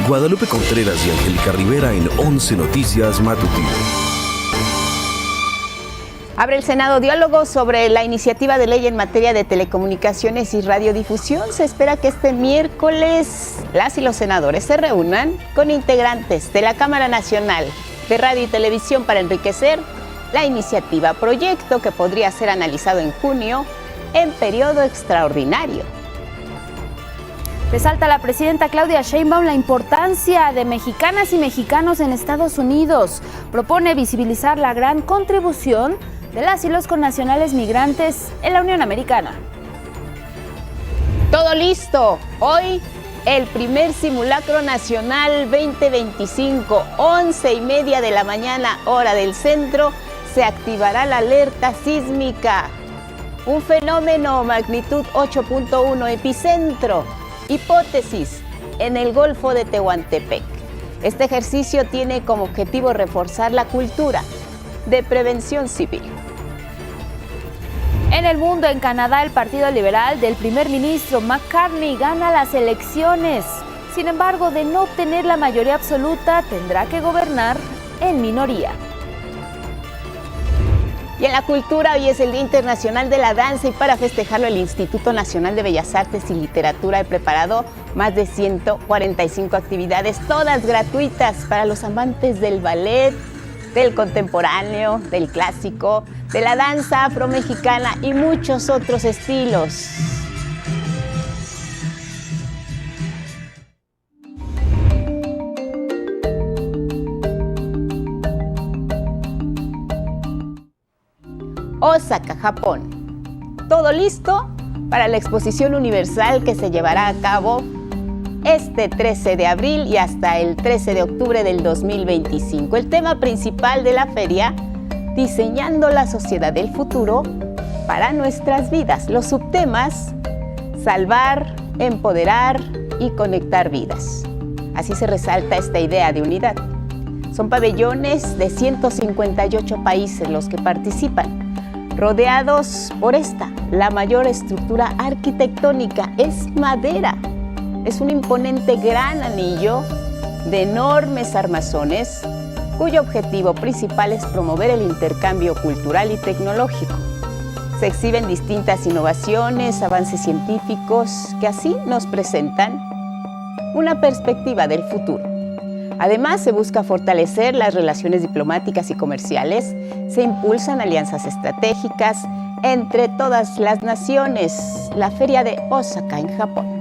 Guadalupe Contreras y Angélica Rivera en 11 Noticias Matutino. Abre el Senado diálogo sobre la iniciativa de ley en materia de telecomunicaciones y radiodifusión. Se espera que este miércoles las y los senadores se reúnan con integrantes de la Cámara Nacional de Radio y Televisión para enriquecer la iniciativa, proyecto que podría ser analizado en junio en periodo extraordinario. Resalta la presidenta Claudia Sheinbaum la importancia de mexicanas y mexicanos en Estados Unidos. Propone visibilizar la gran contribución de las y los connacionales migrantes en la Unión Americana. Todo listo. Hoy el primer simulacro nacional 2025, 11:30 de la mañana, hora del centro, se activará la alerta sísmica. Un fenómeno magnitud 8.1 epicentro. Hipótesis en el Golfo de Tehuantepec. Este ejercicio tiene como objetivo reforzar la cultura de prevención civil. En el mundo, en Canadá, el Partido Liberal del primer ministro McCartney gana las elecciones. Sin embargo, de no obtener la mayoría absoluta, tendrá que gobernar en minoría. Y en la cultura, hoy es el Día Internacional de la Danza y para festejarlo el Instituto Nacional de Bellas Artes y Literatura ha preparado más de 145 actividades, todas gratuitas para los amantes del ballet, del contemporáneo, del clásico, de la danza afromexicana y muchos otros estilos. Osaka, Japón. Todo listo para la exposición universal que se llevará a cabo este 13 de abril y hasta el 13 de octubre del 2025. El tema principal de la feria, diseñando la sociedad del futuro para nuestras vidas. Los subtemas, salvar, empoderar y conectar vidas. Así se resalta esta idea de unidad. Son pabellones de 158 países los que participan, rodeados por la mayor estructura arquitectónica. Es madera. Es un imponente gran anillo de enormes armazones cuyo objetivo principal es promover el intercambio cultural y tecnológico. Se exhiben distintas innovaciones, avances científicos que así nos presentan una perspectiva del futuro. Además, se busca fortalecer las relaciones diplomáticas y comerciales, se impulsan alianzas estratégicas entre todas las naciones. La Feria de Osaka en Japón.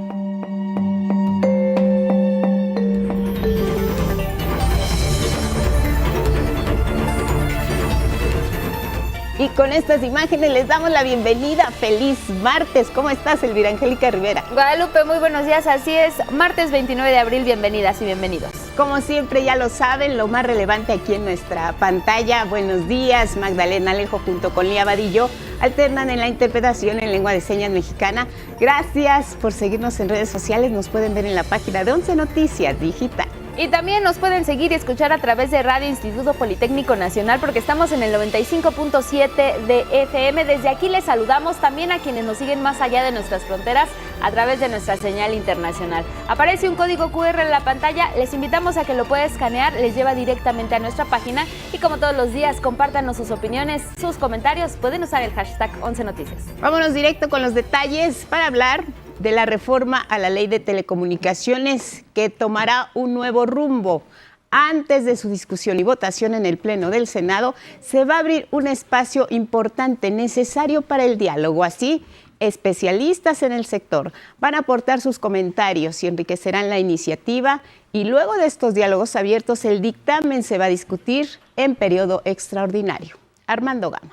Y con estas imágenes les damos la bienvenida. ¡Feliz martes! ¿Cómo estás, Elvira Angélica Rivera? Guadalupe, muy buenos días. Así es, martes 29 de abril. Bienvenidas y bienvenidos. Como siempre, ya lo saben, lo más relevante aquí en nuestra pantalla. Buenos días. Magdalena Alejo junto con Lía Vadillo alternan en la interpretación en lengua de señas mexicana. Gracias por seguirnos en redes sociales. Nos pueden ver en la página de 11 Noticias Digital. Y también nos pueden seguir y escuchar a través de Radio Instituto Politécnico Nacional porque estamos en el 95.7 de FM. Desde aquí les saludamos también a quienes nos siguen más allá de nuestras fronteras a través de nuestra señal internacional. Aparece un código QR en la pantalla, les invitamos a que lo pueda escanear, les lleva directamente a nuestra página y como todos los días, compártanos sus opiniones, sus comentarios, pueden usar el hashtag 11 Noticias. Vámonos directo con los detalles para hablar de la reforma a la Ley de Telecomunicaciones que tomará un nuevo rumbo. Antes de su discusión y votación en el Pleno del Senado, se va a abrir un espacio importante, necesario para el diálogo. Así, especialistas en el sector van a aportar sus comentarios y enriquecerán la iniciativa. Y luego de estos diálogos abiertos, el dictamen se va a discutir en periodo extraordinario. Armando Gama.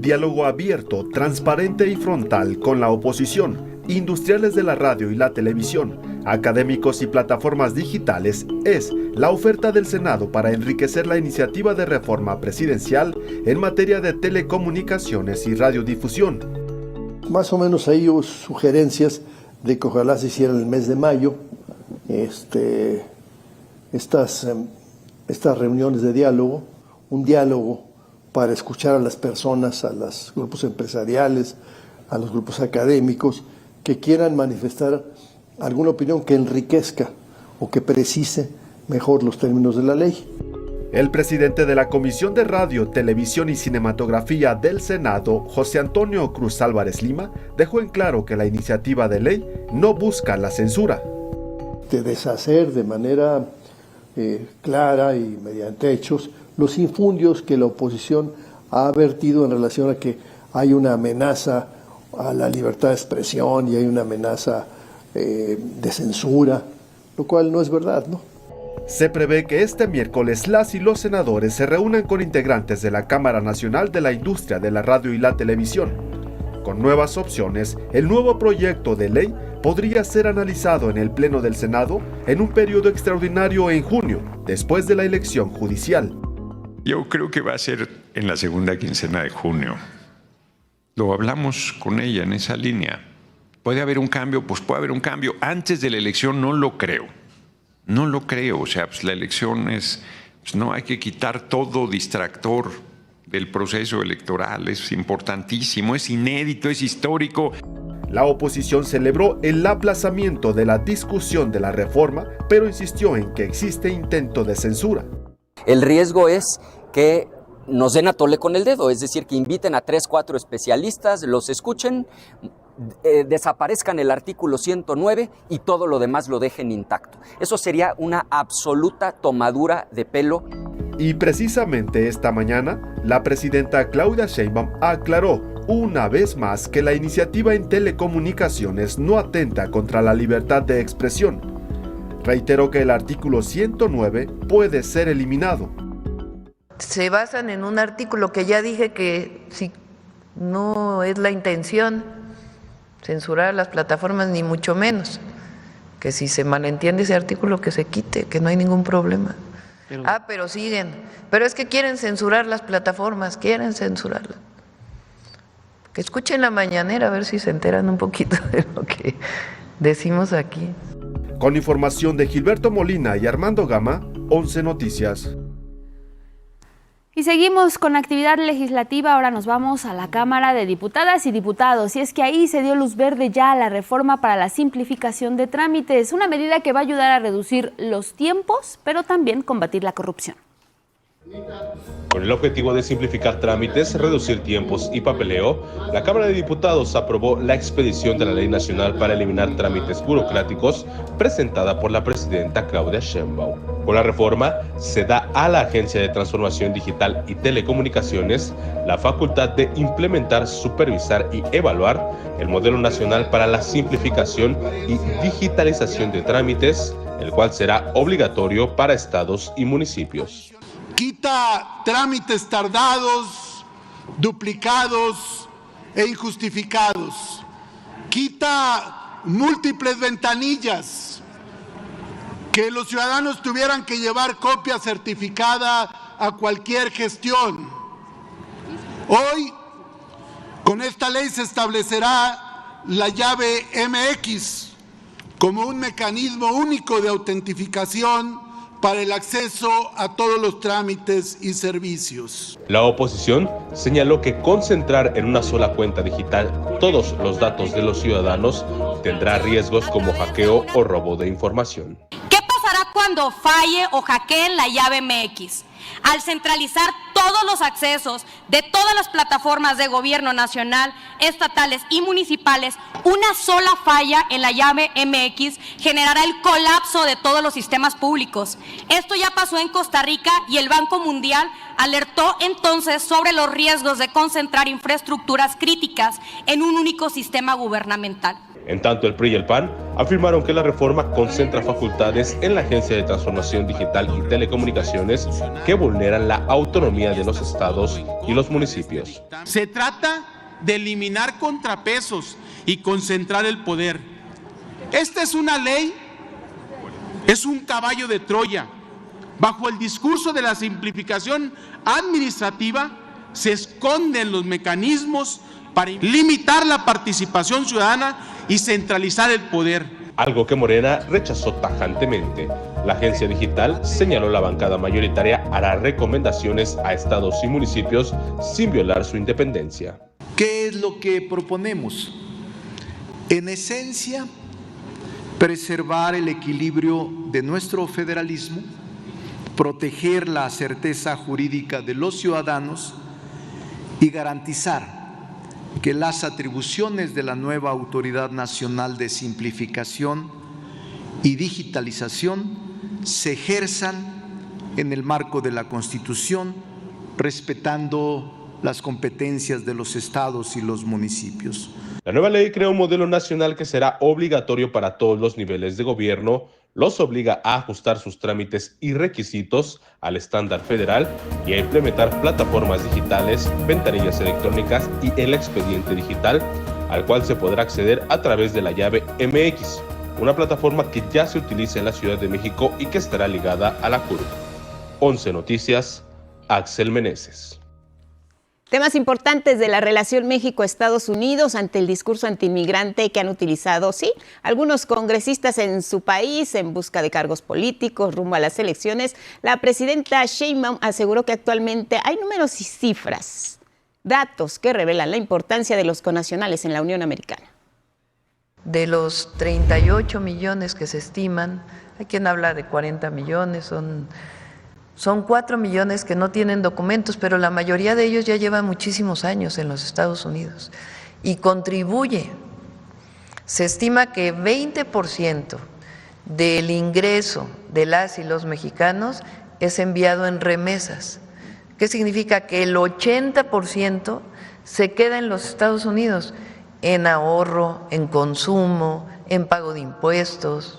Diálogo abierto, transparente y frontal con la oposición, industriales de la radio y la televisión, académicos y plataformas digitales es la oferta del Senado para enriquecer la iniciativa de reforma presidencial en materia de telecomunicaciones y radiodifusión. Más o menos ahí hubo sugerencias de que ojalá se hiciera en el mes de mayo estas reuniones de diálogo, un diálogo para escuchar a las personas, a los grupos empresariales, a los grupos académicos, que quieran manifestar alguna opinión que enriquezca o que precise mejor los términos de la ley. El presidente de la Comisión de Radio, Televisión y Cinematografía del Senado, José Antonio Cruz Álvarez Lima, dejó en claro que la iniciativa de ley no busca la censura. De deshacer de manera clara y mediante hechos los infundios que la oposición ha vertido en relación a que hay una amenaza a la libertad de expresión y hay una amenaza de censura, lo cual no es verdad, ¿no? Se prevé que este miércoles las y los senadores se reúnan con integrantes de la Cámara Nacional de la Industria de la Radio y la Televisión. Con nuevas opciones, el nuevo proyecto de ley podría ser analizado en el Pleno del Senado en un periodo extraordinario en junio, después de la elección judicial. Yo creo que va a ser en la segunda quincena de junio. Lo hablamos con ella en esa línea. ¿Puede haber un cambio? Pues puede haber un cambio. Antes de la elección no lo creo. No lo creo. O sea, pues la elección es... Pues no hay que quitar todo distractor del proceso electoral. Es importantísimo, es inédito, es histórico. La oposición celebró el aplazamiento de la discusión de la reforma, pero insistió en que existe intento de censura. El riesgo es que nos den a tole con el dedo, es decir, que inviten a 3, 4 especialistas, los escuchen, desaparezcan el artículo 109 y todo lo demás lo dejen intacto. Eso sería una absoluta tomadura de pelo. Y precisamente esta mañana, la presidenta Claudia Sheinbaum aclaró una vez más que la iniciativa en telecomunicaciones no atenta contra la libertad de expresión. Reiteró que el artículo 109 puede ser eliminado. Se basan en un artículo que ya dije que si no es la intención censurar a las plataformas, ni mucho menos, que si se malentiende ese artículo que se quite, que no hay ningún problema. Pero siguen, pero es que quieren censurar las plataformas, quieren censurarlas. Que escuchen la mañanera a ver si se enteran un poquito de lo que decimos aquí. Con información de Gilberto Molina y Armando Gama, 11 Noticias. Y seguimos con actividad legislativa, ahora nos vamos a la Cámara de Diputadas y Diputados, y es que ahí se dio luz verde ya a la reforma para la simplificación de trámites, una medida que va a ayudar a reducir los tiempos, pero también combatir la corrupción. Con el objetivo de simplificar trámites, reducir tiempos y papeleo, la Cámara de Diputados aprobó la expedición de la Ley Nacional para eliminar trámites burocráticos, presentada por la presidenta Claudia Sheinbaum. Con la reforma, se da a la Agencia de Transformación Digital y Telecomunicaciones la facultad de implementar, supervisar y evaluar el Modelo Nacional para la Simplificación y Digitalización de Trámites, el cual será obligatorio para estados y municipios. Quita trámites tardados, duplicados e injustificados. Quita múltiples ventanillas, que los ciudadanos tuvieran que llevar copia certificada a cualquier gestión. Hoy, con esta ley se establecerá la llave MX como un mecanismo único de autentificación para el acceso a todos los trámites y servicios. La oposición señaló que concentrar en una sola cuenta digital todos los datos de los ciudadanos tendrá riesgos como hackeo o robo de información. ¿Qué pasará cuando falle o hackeen la llave MX? Al centralizar todos los accesos de todas las plataformas de gobierno nacional, estatales y municipales, una sola falla en la llave MX generará el colapso de todos los sistemas públicos. Esto ya pasó en Costa Rica y el Banco Mundial alertó entonces sobre los riesgos de concentrar infraestructuras críticas en un único sistema gubernamental. En tanto, el PRI y el PAN afirmaron que la reforma concentra facultades en la Agencia de Transformación Digital y Telecomunicaciones que vulneran la autonomía de los estados y los municipios. Se trata de eliminar contrapesos y concentrar el poder. Esta es una ley, es un caballo de Troya. Bajo el discurso de la simplificación administrativa se esconden los mecanismos para limitar la participación ciudadana y centralizar el poder. Algo que Morena rechazó tajantemente. La agencia digital, señaló la bancada mayoritaria, hará recomendaciones a estados y municipios sin violar su independencia. ¿Qué es lo que proponemos? En esencia, preservar el equilibrio de nuestro federalismo, proteger la certeza jurídica de los ciudadanos y garantizar que las atribuciones de la nueva Autoridad Nacional de Simplificación y Digitalización se ejerzan en el marco de la Constitución, respetando las competencias de los estados y los municipios. La nueva ley crea un modelo nacional que será obligatorio para todos los niveles de gobierno, los obliga a ajustar sus trámites y requisitos al estándar federal y a implementar plataformas digitales, ventanillas electrónicas y el expediente digital, al cual se podrá acceder a través de la llave MX, una plataforma que ya se utiliza en la Ciudad de México y que estará ligada a la CURP. 11 Noticias, Axel Meneses. Temas importantes de la relación México-Estados Unidos ante el discurso antiinmigrante que han utilizado, sí, algunos congresistas en su país en busca de cargos políticos rumbo a las elecciones. La presidenta Sheinbaum aseguró que actualmente hay números y cifras, datos que revelan la importancia de los connacionales en la Unión Americana. De los 38 millones que se estiman, hay quien habla de 40 millones, son 4 millones que no tienen documentos, pero la mayoría de ellos ya llevan muchísimos años en los Estados Unidos y contribuye. Se estima que 20% del ingreso de las y los mexicanos es enviado en remesas. ¿Qué significa? Que el 80% se queda en los Estados Unidos, en ahorro, en consumo, en pago de impuestos.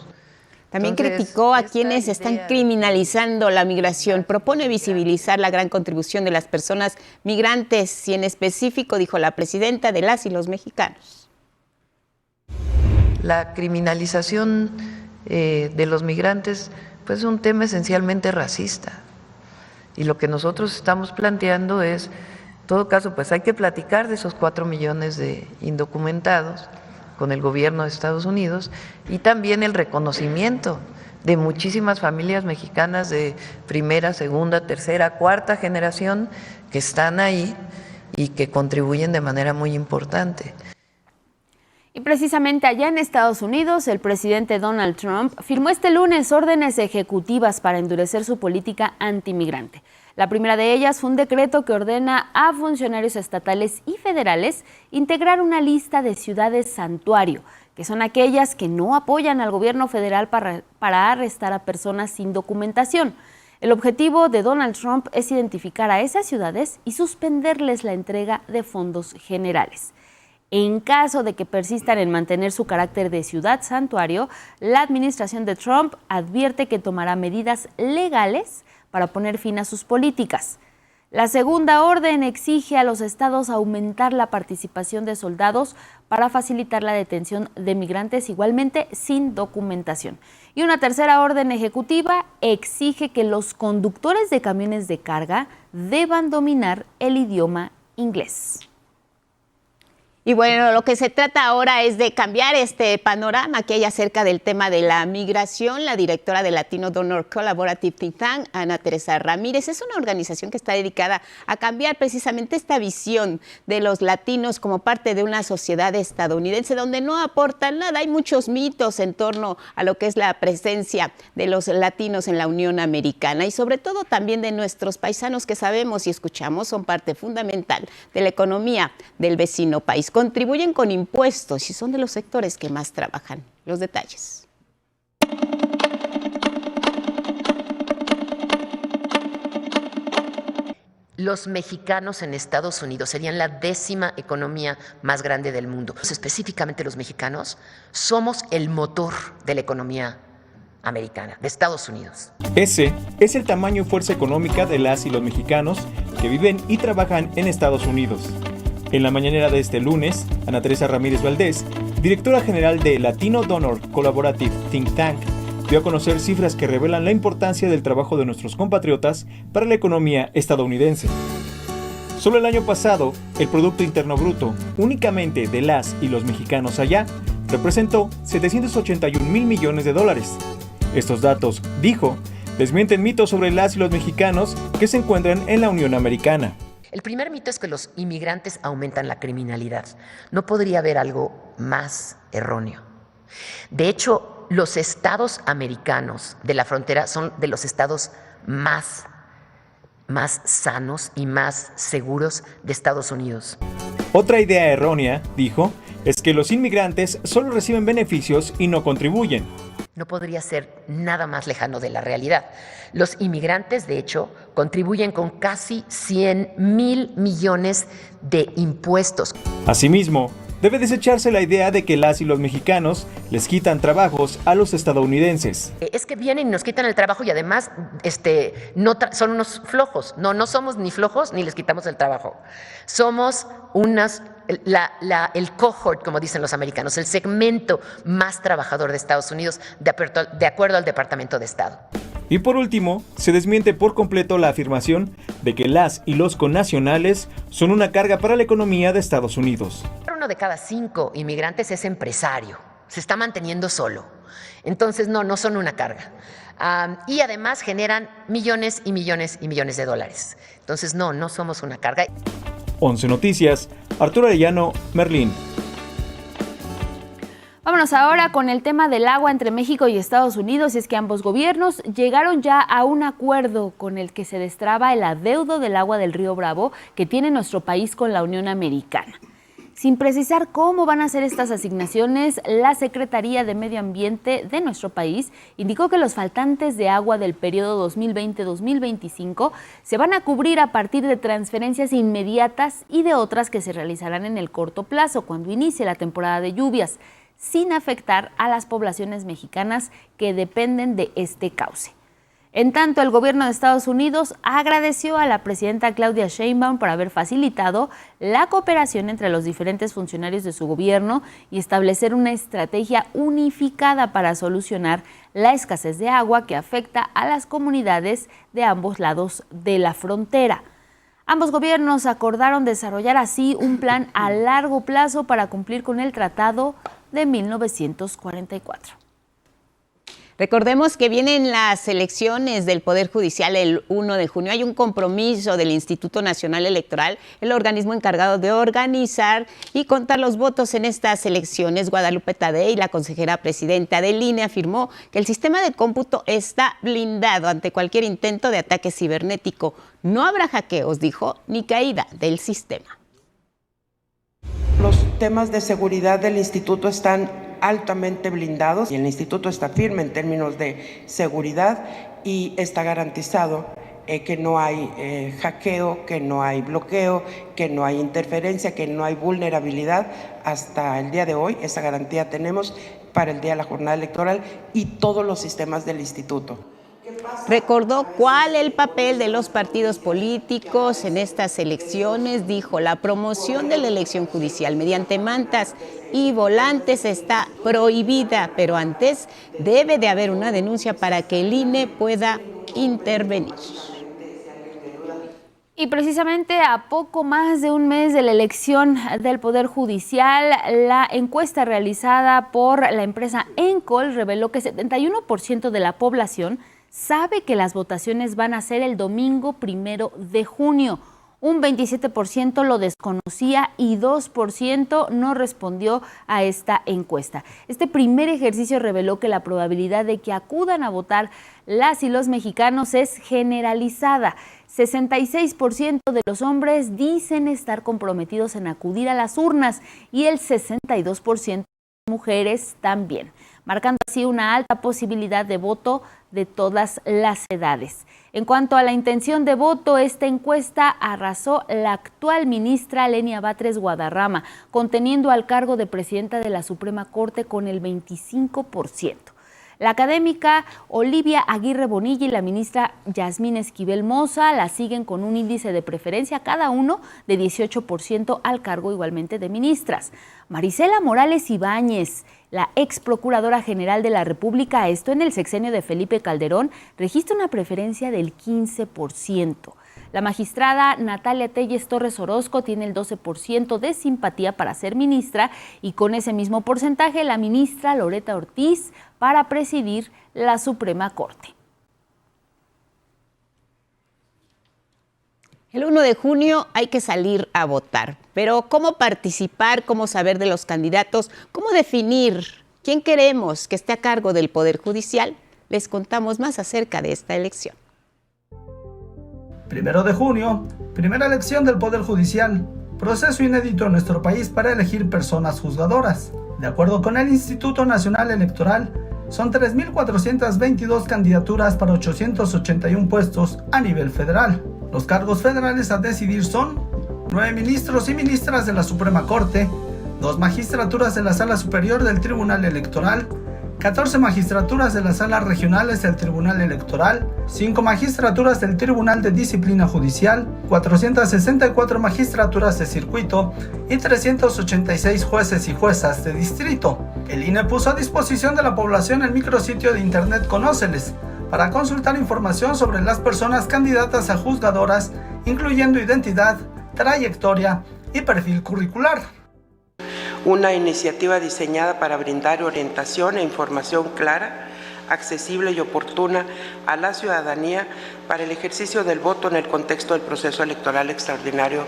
También criticó a quienes están criminalizando la migración. Propone visibilizar la gran contribución de las personas migrantes y en específico, dijo la presidenta, de las y los mexicanos. La criminalización de los migrantes pues, es un tema esencialmente racista. Y lo que nosotros estamos planteando es, en todo caso, pues hay que platicar de esos 4 millones de indocumentados con el gobierno de Estados Unidos y también el reconocimiento de muchísimas familias mexicanas de primera, segunda, tercera, cuarta generación que están ahí y que contribuyen de manera muy importante. Y precisamente allá en Estados Unidos, el presidente Donald Trump firmó este lunes órdenes ejecutivas para endurecer su política antimigrante. La primera de ellas fue un decreto que ordena a funcionarios estatales y federales integrar una lista de ciudades santuario, que son aquellas que no apoyan al gobierno federal para arrestar a personas sin documentación. El objetivo de Donald Trump es identificar a esas ciudades y suspenderles la entrega de fondos generales. En caso de que persistan en mantener su carácter de ciudad santuario, la administración de Trump advierte que tomará medidas legales para poner fin a sus políticas. La segunda orden exige a los estados aumentar la participación de soldados para facilitar la detención de migrantes igualmente sin documentación. Y una tercera orden ejecutiva exige que los conductores de camiones de carga deban dominar el idioma inglés. Y bueno, lo que se trata ahora es de cambiar este panorama que hay acerca del tema de la migración. La directora de Latino Donor Collaborative Think Tank, Ana Teresa Ramírez, es una organización que está dedicada a cambiar precisamente esta visión de los latinos como parte de una sociedad estadounidense donde no aportan nada. Hay muchos mitos en torno a lo que es la presencia de los latinos en la Unión Americana y sobre todo también de nuestros paisanos que sabemos y escuchamos son parte fundamental de la economía del vecino país. Contribuyen con impuestos y son de los sectores que más trabajan. Los detalles. Los mexicanos en Estados Unidos serían la 10ª economía más grande del mundo. Específicamente los mexicanos somos el motor de la economía americana, de Estados Unidos. Ese es el tamaño y fuerza económica de las y los mexicanos que viven y trabajan en Estados Unidos. En la mañanera de este lunes, Ana Teresa Ramírez Valdés, directora general de Latino Donor Collaborative Think Tank, dio a conocer cifras que revelan la importancia del trabajo de nuestros compatriotas para la economía estadounidense. Solo el año pasado, el Producto Interno Bruto, únicamente de las y los mexicanos allá, representó $781 mil millones. Estos datos, dijo, desmienten mitos sobre las y los mexicanos que se encuentran en la Unión Americana. El primer mito es que los inmigrantes aumentan la criminalidad. No podría haber algo más erróneo. De hecho, los estados americanos de la frontera son de los estados más sanos y más seguros de Estados Unidos. Otra idea errónea, dijo, es que los inmigrantes solo reciben beneficios y no contribuyen. No podría ser nada más lejano de la realidad. Los inmigrantes, de hecho, contribuyen con casi 100,000 millones de impuestos. Asimismo, debe desecharse la idea de que las y los mexicanos les quitan trabajos a los estadounidenses. Es que vienen y nos quitan el trabajo y además son unos flojos. No somos ni flojos ni les quitamos el trabajo. Somos el cohort, como dicen los americanos, el segmento más trabajador de Estados Unidos, de acuerdo al Departamento de Estado. Y por último, se desmiente por completo la afirmación de que las y los connacionales son una carga para la economía de Estados Unidos. 1 de cada 5 inmigrantes es empresario, se está manteniendo solo. Entonces, no son una carga. Y además generan millones y millones y millones de dólares. Entonces, no somos una carga. 11 Noticias, Arturo Arellano, Merlín. Vámonos ahora con el tema del agua entre México y Estados Unidos, y es que ambos gobiernos llegaron ya a un acuerdo con el que se destraba el adeudo del agua del río Bravo que tiene nuestro país con la Unión Americana. Sin precisar cómo van a ser estas asignaciones, la Secretaría de Medio Ambiente de nuestro país indicó que los faltantes de agua del periodo 2020-2025 se van a cubrir a partir de transferencias inmediatas y de otras que se realizarán en el corto plazo, cuando inicie la temporada de lluvias, sin afectar a las poblaciones mexicanas que dependen de este cauce. En tanto, el gobierno de Estados Unidos agradeció a la presidenta Claudia Sheinbaum por haber facilitado la cooperación entre los diferentes funcionarios de su gobierno y establecer una estrategia unificada para solucionar la escasez de agua que afecta a las comunidades de ambos lados de la frontera. Ambos gobiernos acordaron desarrollar así un plan a largo plazo para cumplir con el Tratado de 1944. Recordemos que vienen las elecciones del Poder Judicial el 1 de junio. Hay un compromiso del Instituto Nacional Electoral, el organismo encargado de organizar y contar los votos en estas elecciones. Guadalupe Tadei, la consejera presidenta del INE, afirmó que el sistema de cómputo está blindado ante cualquier intento de ataque cibernético. No habrá hackeos, dijo, ni caída del sistema. Los temas de seguridad del instituto están altamente blindados y el instituto está firme en términos de seguridad y está garantizado que no hay hackeo, que no hay bloqueo, que no hay interferencia, que no hay vulnerabilidad. Hasta el día de hoy esa garantía tenemos para el día de la jornada electoral y todos los sistemas del instituto. Recordó cuál el papel de los partidos políticos en estas elecciones. Dijo, la promoción de la elección judicial mediante mantas y volantes está prohibida, pero antes debe de haber una denuncia para que el INE pueda intervenir. Y precisamente a poco más de un mes de la elección del Poder Judicial, la encuesta realizada por la empresa Encol reveló que 71% de la población sabe que las votaciones van a ser el domingo 1 de junio. Un 27% lo desconocía y 2% no respondió a esta encuesta. Este primer ejercicio reveló que la probabilidad de que acudan a votar las y los mexicanos es generalizada. 66% de los hombres dicen estar comprometidos en acudir a las urnas y el 62% de mujeres también, marcando así una alta posibilidad de voto de todas las edades. En cuanto a la intención de voto, esta encuesta arrasó la actual ministra Lenia Batres Guadarrama, conteniendo al cargo de presidenta de la Suprema Corte con el 25%. La académica Olivia Aguirre Bonilla y la ministra Yasmín Esquivel Moza la siguen con un índice de preferencia cada uno de 18% al cargo igualmente de ministras. Marisela Morales Ibáñez, la ex procuradora general de la República, esto en el sexenio de Felipe Calderón, registra una preferencia del 15%. La magistrada Natalia Telles Torres Orozco tiene el 12% de simpatía para ser ministra y con ese mismo porcentaje la ministra Loreta Ortiz para presidir la Suprema Corte. El 1 de junio hay que salir a votar, pero ¿cómo participar? ¿Cómo saber de los candidatos? ¿Cómo definir quién queremos que esté a cargo del Poder Judicial? Les contamos más acerca de esta elección. 1 de junio, primera elección del Poder Judicial, proceso inédito en nuestro país para elegir personas juzgadoras. De acuerdo con el Instituto Nacional Electoral, son 3.422 candidaturas para 881 puestos a nivel federal. Los cargos federales a decidir son 9 ministros y ministras de la Suprema Corte, 2 magistraturas de la Sala Superior del Tribunal Electoral, 14 magistraturas de las salas regionales del Tribunal Electoral, 5 magistraturas del Tribunal de Disciplina Judicial, 464 magistraturas de circuito y 386 jueces y juezas de distrito. El INE puso a disposición de la población el micrositio de internet Conóceles para consultar información sobre las personas candidatas a juzgadoras, incluyendo identidad, trayectoria y perfil curricular. Una iniciativa diseñada para brindar orientación e información clara, accesible y oportuna a la ciudadanía para el ejercicio del voto en el contexto del proceso electoral extraordinario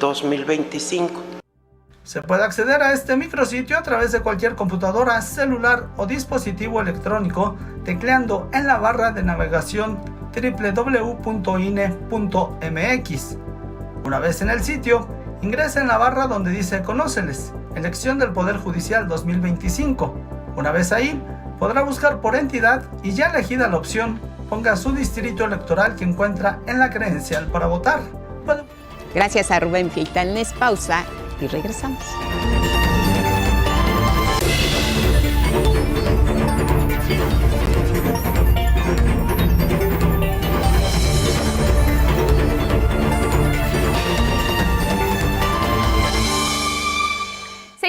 2025. Se puede acceder a este micrositio a través de cualquier computadora, celular o dispositivo electrónico, tecleando en la barra de navegación www.ine.mx. Una vez en el sitio, ingresa en la barra donde dice Conóceles, elección del Poder Judicial 2025. Una vez ahí, podrá buscar por entidad y ya elegida la opción, ponga su distrito electoral que encuentra en la credencial para votar. Gracias a Rubén Feitanes, pausa y regresamos.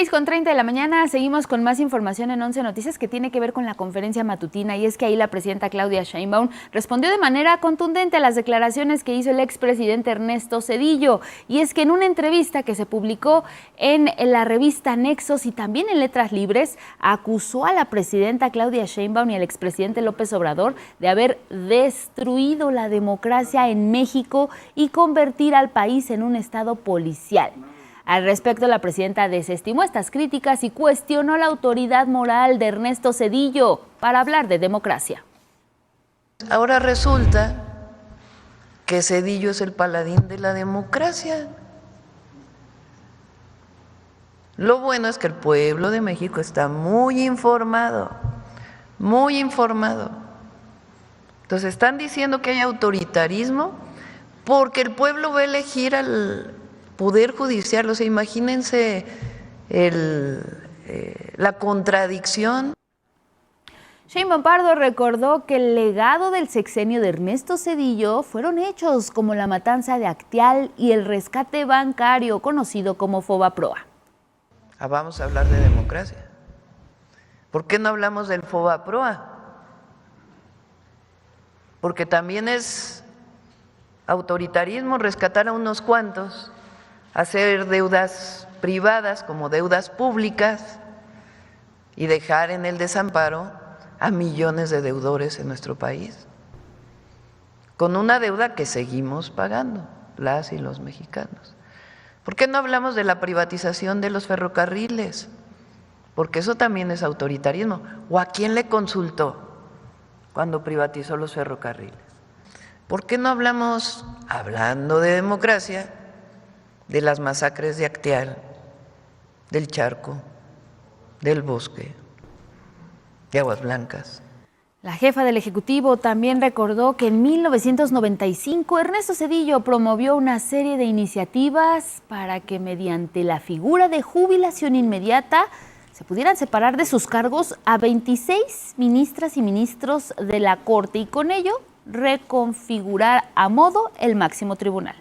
Con 30 de la mañana, seguimos con más información en 11 Noticias que tiene que ver con la conferencia matutina, y es que ahí la presidenta Claudia Sheinbaum respondió de manera contundente a las declaraciones que hizo el expresidente Ernesto Zedillo, y es que en una entrevista que se publicó en la revista Nexos y también en Letras Libres, acusó a la presidenta Claudia Sheinbaum y al expresidente López Obrador de haber destruido la democracia en México y convertir al país en un estado policial. Al respecto, la presidenta desestimó estas críticas y cuestionó la autoridad moral de Ernesto Zedillo para hablar de democracia. Ahora resulta que Zedillo es el paladín de la democracia. Lo bueno es que el pueblo de México está muy informado, muy informado. Entonces están diciendo que hay autoritarismo porque el pueblo va a elegir al Poder Judicial. O sea, imagínense la contradicción. Sheinbaum Pardo recordó que el legado del sexenio de Ernesto Zedillo fueron hechos como la matanza de Acteal y el rescate bancario conocido como Fobaproa. Vamos a hablar de democracia. ¿Por qué no hablamos del Fobaproa? Porque también es autoritarismo rescatar a unos cuantos, hacer deudas privadas como deudas públicas y dejar en el desamparo a millones de deudores en nuestro país, con una deuda que seguimos pagando las y los mexicanos. ¿Por qué no hablamos de la privatización de los ferrocarriles? Porque eso también es autoritarismo. ¿O a quién le consultó cuando privatizó los ferrocarriles? ¿Por qué no hablamos, hablando de democracia, de las masacres de Acteal, del Charco, del Bosque, de Aguas Blancas? La jefa del Ejecutivo también recordó que en 1995 Ernesto Zedillo promovió una serie de iniciativas para que mediante la figura de jubilación inmediata se pudieran separar de sus cargos a 26 ministras y ministros de la Corte y con ello reconfigurar a modo el máximo tribunal.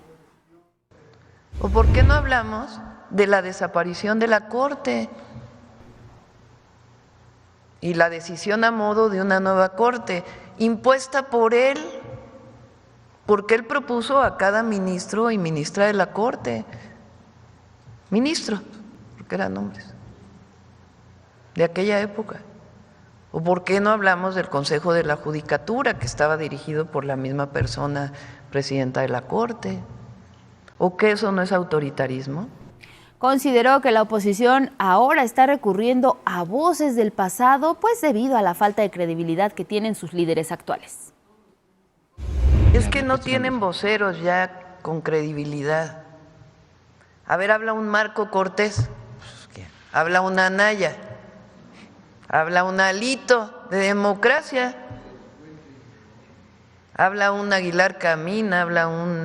¿O por qué no hablamos de la desaparición de la Corte y la decisión a modo de una nueva Corte impuesta por él? Porque él propuso a cada ministro y ministra de la Corte, ministros, porque eran hombres, de aquella época. ¿O por qué no hablamos del Consejo de la Judicatura, que estaba dirigido por la misma persona, presidenta de la Corte? ¿O que eso no es autoritarismo? Consideró que la oposición ahora está recurriendo a voces del pasado, pues debido a la falta de credibilidad que tienen sus líderes actuales. Es que no tienen voceros ya con credibilidad. A ver, habla un Marco Cortés, habla un Anaya, habla un Alito de democracia, habla un Aguilar Camín, habla un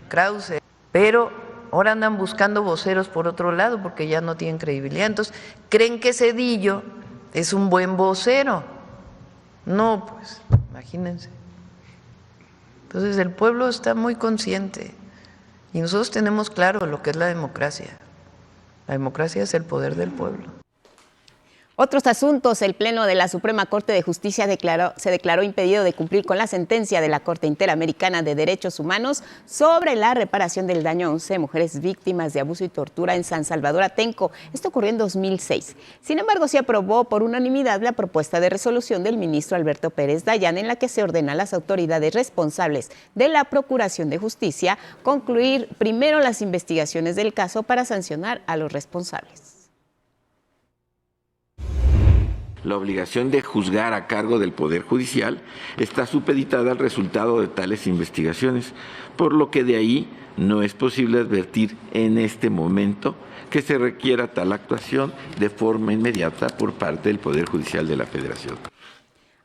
Krause, pero ahora andan buscando voceros por otro lado porque ya no tienen credibilidad. Entonces, creen que Zedillo es un buen vocero. No, pues, imagínense. Entonces, el pueblo está muy consciente y nosotros tenemos claro lo que es la democracia. La democracia es el poder del pueblo. Otros asuntos, el Pleno de la Suprema Corte de Justicia se declaró impedido de cumplir con la sentencia de la Corte Interamericana de Derechos Humanos sobre la reparación del daño a 11 mujeres víctimas de abuso y tortura en San Salvador Atenco. Esto ocurrió en 2006. Sin embargo, se aprobó por unanimidad la propuesta de resolución del ministro Alberto Pérez Dayán, en la que se ordena a las autoridades responsables de la Procuración de Justicia concluir primero las investigaciones del caso para sancionar a los responsables. La obligación de juzgar a cargo del Poder Judicial está supeditada al resultado de tales investigaciones, por lo que de ahí no es posible advertir en este momento que se requiera tal actuación de forma inmediata por parte del Poder Judicial de la Federación.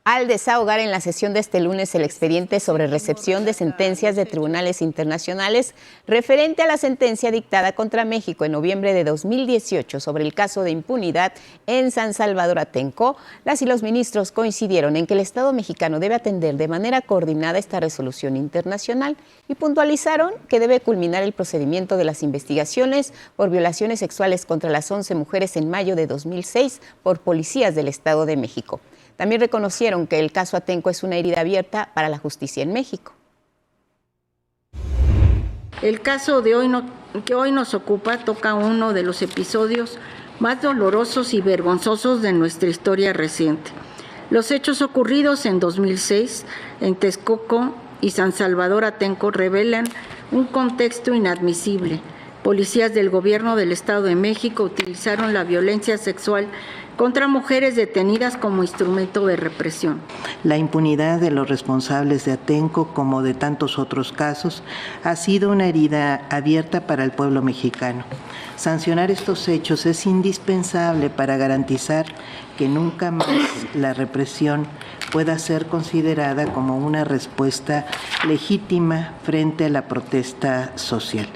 Al desahogar en la sesión de este lunes el expediente sobre recepción de sentencias de tribunales internacionales referente a la sentencia dictada contra México en noviembre de 2018 sobre el caso de impunidad en San Salvador Atenco, las y los ministros coincidieron en que el Estado mexicano debe atender de manera coordinada esta resolución internacional y puntualizaron que debe culminar el procedimiento de las investigaciones por violaciones sexuales contra las 11 mujeres en mayo de 2006 por policías del Estado de México. También reconocieron que el caso Atenco es una herida abierta para la justicia en México. El caso de que hoy nos ocupa toca uno de los episodios más dolorosos y vergonzosos de nuestra historia reciente. Los hechos ocurridos en 2006 en Texcoco y San Salvador Atenco revelan un contexto inadmisible. Policías del gobierno del Estado de México utilizaron la violencia sexual contra mujeres detenidas como instrumento de represión. La impunidad de los responsables de Atenco, como de tantos otros casos, ha sido una herida abierta para el pueblo mexicano. Sancionar estos hechos es indispensable para garantizar que nunca más la represión pueda ser considerada como una respuesta legítima frente a la protesta social.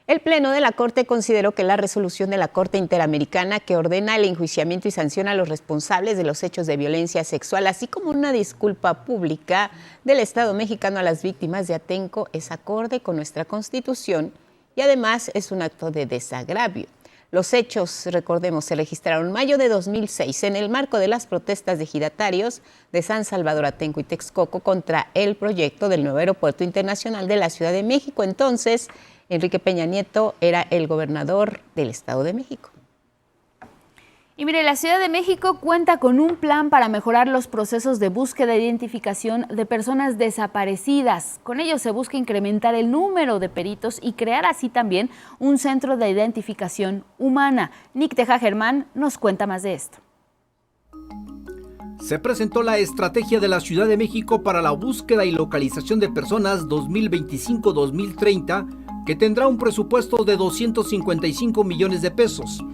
El Pleno de la Corte consideró que la resolución de la Corte Interamericana que ordena el enjuiciamiento y sanciona a los responsables de los hechos de violencia sexual, así como una disculpa pública del Estado mexicano a las víctimas de Atenco, es acorde con nuestra Constitución y además es un acto de desagravio. Los hechos, recordemos, se registraron en mayo de 2006 en el marco de las protestas de ejidatarios de San Salvador Atenco y Texcoco contra el proyecto del nuevo aeropuerto internacional de la Ciudad de México. Entonces, Enrique Peña Nieto era el gobernador del Estado de México. Y mire, la Ciudad de México cuenta con un plan para mejorar los procesos de búsqueda e identificación de personas desaparecidas. Con ello se busca incrementar el número de peritos y crear así también un centro de identificación humana. Nick Teja Germán nos cuenta más de esto. Se presentó la Estrategia de la Ciudad de México para la búsqueda y localización de personas 2025-2030, que tendrá un presupuesto de 255 millones de pesos.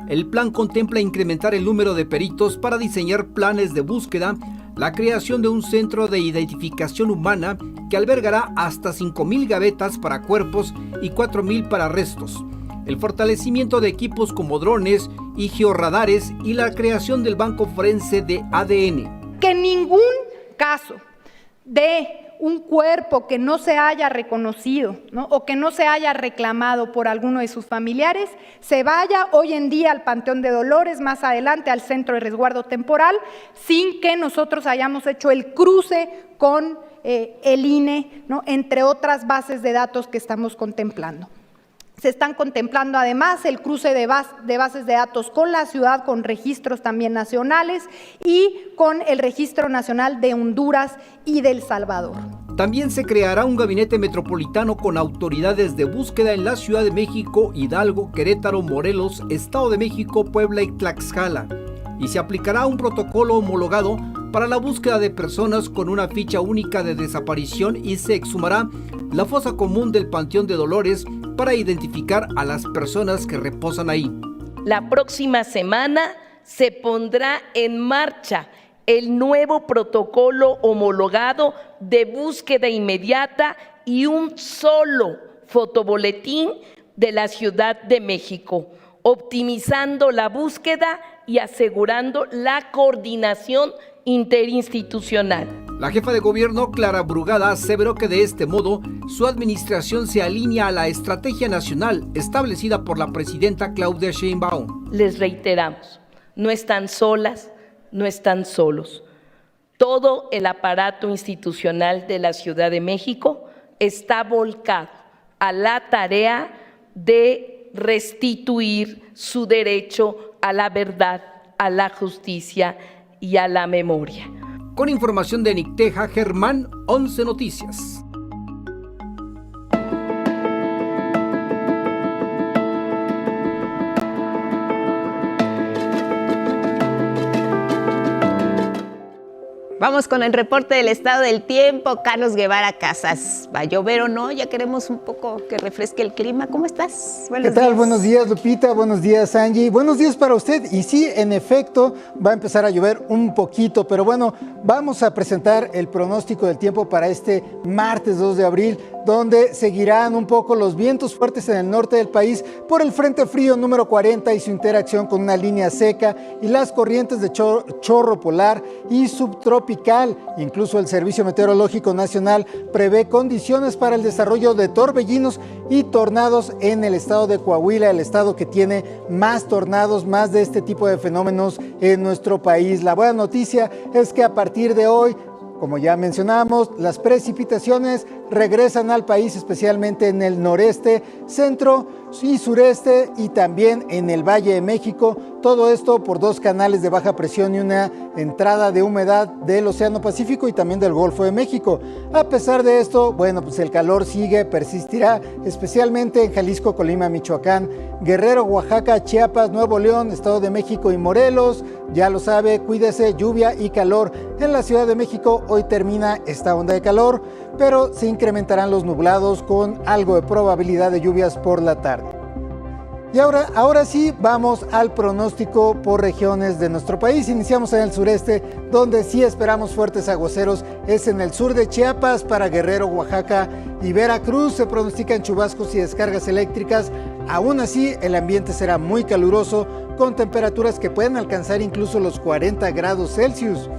El plan contempla incrementar el número de peritos para diseñar planes de búsqueda, la creación de un centro de identificación humana que albergará hasta 5,000 gavetas para cuerpos y 4,000 para restos, el fortalecimiento de equipos como drones y georradares y la creación del banco forense de ADN. Que ningún caso de un cuerpo que no se haya reconocido, ¿no?, o que no se haya reclamado por alguno de sus familiares, se vaya hoy en día al Panteón de Dolores, más adelante al Centro de Resguardo Temporal, sin que nosotros hayamos hecho el cruce con el INE, ¿no?, entre otras bases de datos que estamos contemplando. Se están contemplando además el cruce de bases de datos con la ciudad, con registros también nacionales y con el Registro Nacional de Honduras y de El Salvador. También se creará un gabinete metropolitano con autoridades de búsqueda en la Ciudad de México, Hidalgo, Querétaro, Morelos, Estado de México, Puebla y Tlaxcala. Y se aplicará un protocolo homologado para la búsqueda de personas con una ficha única de desaparición y se exhumará la fosa común del Panteón de Dolores para identificar a las personas que reposan ahí. La próxima semana se pondrá en marcha el nuevo protocolo homologado de búsqueda inmediata y un solo fotoboletín de la Ciudad de México, optimizando la búsqueda y asegurando la coordinación interinstitucional. La jefa de gobierno, Clara Brugada, aseveró que de este modo su administración se alinea a la estrategia nacional establecida por la presidenta Claudia Sheinbaum. Les reiteramos, no están solas, no están solos. Todo el aparato institucional de la Ciudad de México está volcado a la tarea de restituir su derecho a la verdad, a la justicia y a la memoria. Con información de Nicteja, Germán, 11 Noticias. Vamos con el reporte del estado del tiempo. Carlos Guevara Casas. ¿Va a llover o no? Ya queremos un poco que refresque el clima. ¿Cómo estás? Buenos días. Buenos días, Lupita. Buenos días, Angie. Buenos días para usted. Y sí, en efecto, va a empezar a llover un poquito. Pero bueno, vamos a presentar el pronóstico del tiempo para este martes 2 de abril, donde seguirán un poco los vientos fuertes en el norte del país por el Frente Frío número 40 y su interacción con una línea seca y las corrientes de chorro polar y subtropical. Incluso el Servicio Meteorológico Nacional prevé condiciones para el desarrollo de torbellinos y tornados en el estado de Coahuila, el estado que tiene más tornados, más de este tipo de fenómenos en nuestro país. La buena noticia es que a partir de hoy, como ya mencionamos, las precipitaciones regresan al país, especialmente en el noreste, centro y sureste y también en el Valle de México. Todo esto por dos canales de baja presión y una entrada de humedad del Océano Pacífico y también del Golfo de México. A pesar de esto, bueno, pues el calor persistirá, especialmente en Jalisco, Colima, Michoacán, Guerrero, Oaxaca, Chiapas, Nuevo León, Estado de México y Morelos. Ya lo sabe, cuídese, lluvia y calor. En la Ciudad de México hoy termina esta onda de calor, pero se incrementarán los nublados con algo de probabilidad de lluvias por la tarde. Y ahora sí, vamos al pronóstico por regiones de nuestro país. Iniciamos en el sureste, donde sí esperamos fuertes aguaceros. Es en el sur de Chiapas, para Guerrero, Oaxaca y Veracruz. Se pronostican chubascos y descargas eléctricas. Aún así, el ambiente será muy caluroso, con temperaturas que pueden alcanzar incluso los 40 grados Celsius.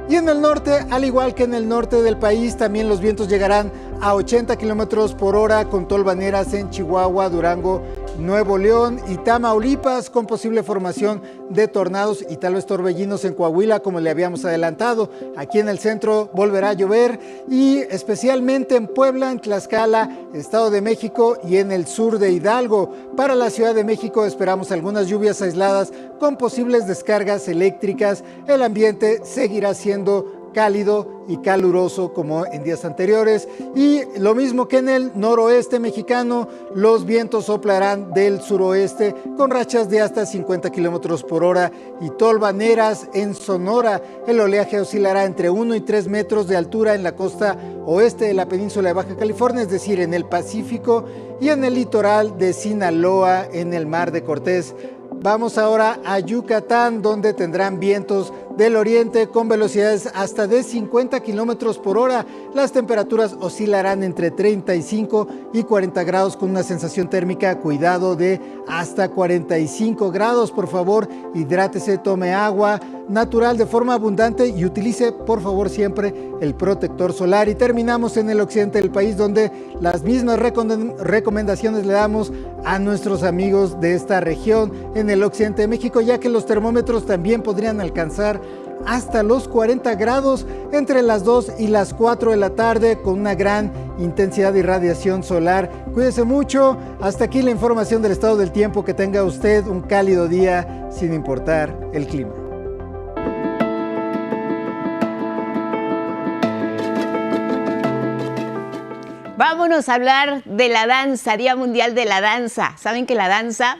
Y en el norte, al igual que en el norte del país, también los vientos llegarán a 80 kilómetros por hora con tolvaneras en Chihuahua, Durango, Nuevo León y Tamaulipas, con posible formación de tornados y tal vez torbellinos en Coahuila, como le habíamos adelantado. Aquí en el centro volverá a llover y especialmente en Puebla, en Tlaxcala, Estado de México y en el sur de Hidalgo. Para la Ciudad de México esperamos algunas lluvias aisladas con posibles descargas eléctricas. El ambiente seguirá siendo cálido y caluroso como en días anteriores, y lo mismo que en el noroeste mexicano, los vientos soplarán del suroeste con rachas de hasta 50 kilómetros por hora y tolvaneras en Sonora. El oleaje oscilará entre 1 y 3 metros de altura en la costa oeste de la península de Baja California, es decir, en el Pacífico, y en el litoral de Sinaloa, en el Mar de Cortés. Vamos ahora a Yucatán, donde tendrán vientos del oriente con velocidades hasta de 50 kilómetros por hora. Las temperaturas oscilarán entre 35 y 40 grados con una sensación térmica, cuidado, de hasta 45 grados. Por favor, hidrátese, tome agua natural de forma abundante y utilice, por favor, siempre el protector solar. Y terminamos en el occidente del país, donde las mismas recomendaciones le damos a nuestros amigos de esta región en el occidente de México, ya que los termómetros también podrían alcanzar hasta los 40 grados entre las 2 y las 4 de la tarde, con una gran intensidad de irradiación solar. Cuídese mucho. Hasta aquí la información del estado del tiempo. Que tenga usted un cálido día sin importar el clima. Vámonos a hablar de la danza, Día Mundial de la Danza. Saben que la danza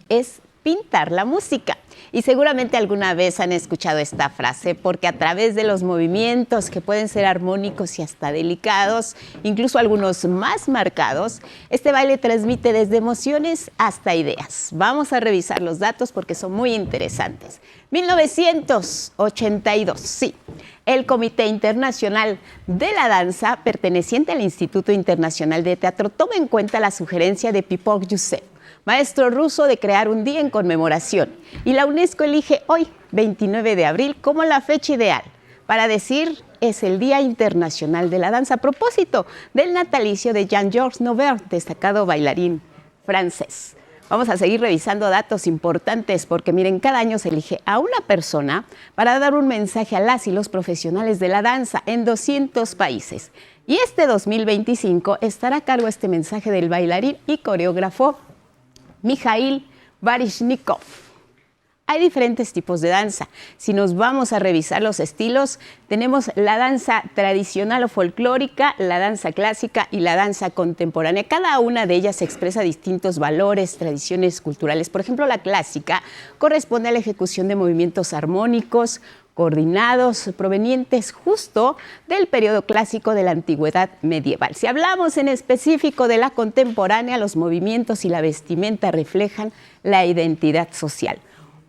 es pintar la música. Y seguramente alguna vez han escuchado esta frase, porque a través de los movimientos que pueden ser armónicos y hasta delicados, incluso algunos más marcados, este baile transmite desde emociones hasta ideas. Vamos a revisar los datos porque son muy interesantes. 1982, sí. El Comité Internacional de la Danza, perteneciente al Instituto Internacional de Teatro, toma en cuenta la sugerencia de Pipok Yusef, maestro ruso, de crear un día en conmemoración. Y la UNESCO elige hoy, 29 de abril, como la fecha ideal para decir es el Día Internacional de la Danza, a propósito del natalicio de Jean-Georges Nover, destacado bailarín francés. Vamos a seguir revisando datos importantes porque miren, cada año se elige a una persona para dar un mensaje a las y los profesionales de la danza en 200 países. Y este 2025 estará a cargo este mensaje del bailarín y coreógrafo Mikhail Baryshnikov. Hay diferentes tipos de danza. Si nos vamos a revisar los estilos, tenemos la danza tradicional o folclórica, la danza clásica y la danza contemporánea. Cada una de ellas expresa distintos valores, tradiciones culturales. Por ejemplo, la clásica corresponde a la ejecución de movimientos armónicos, coordinados, provenientes justo del periodo clásico de la antigüedad medieval. Si hablamos en específico de la contemporánea, los movimientos y la vestimenta reflejan la identidad social.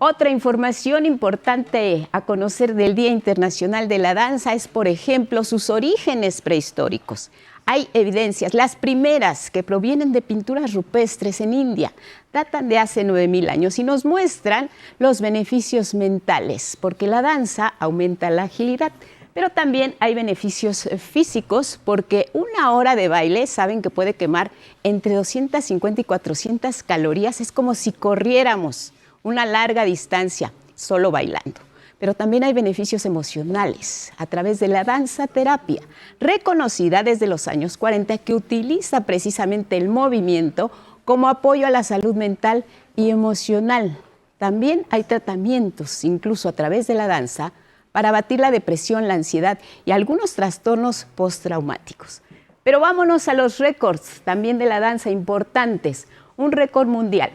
Otra información importante a conocer del Día Internacional de la Danza es, por ejemplo, sus orígenes prehistóricos. Hay evidencias, las primeras que provienen de pinturas rupestres en India, datan de hace 9.000 años y nos muestran los beneficios mentales, porque la danza aumenta la agilidad, pero también hay beneficios físicos, porque una hora de baile, saben que puede quemar entre 250 y 400 calorías, es como si corriéramos una larga distancia solo bailando. Pero también hay beneficios emocionales a través de la danza terapia, reconocida desde los años 40, que utiliza precisamente el movimiento como apoyo a la salud mental y emocional. También hay tratamientos, incluso a través de la danza, para abatir la depresión, la ansiedad y algunos trastornos postraumáticos. Pero vámonos a los récords también de la danza importantes. Un récord mundial.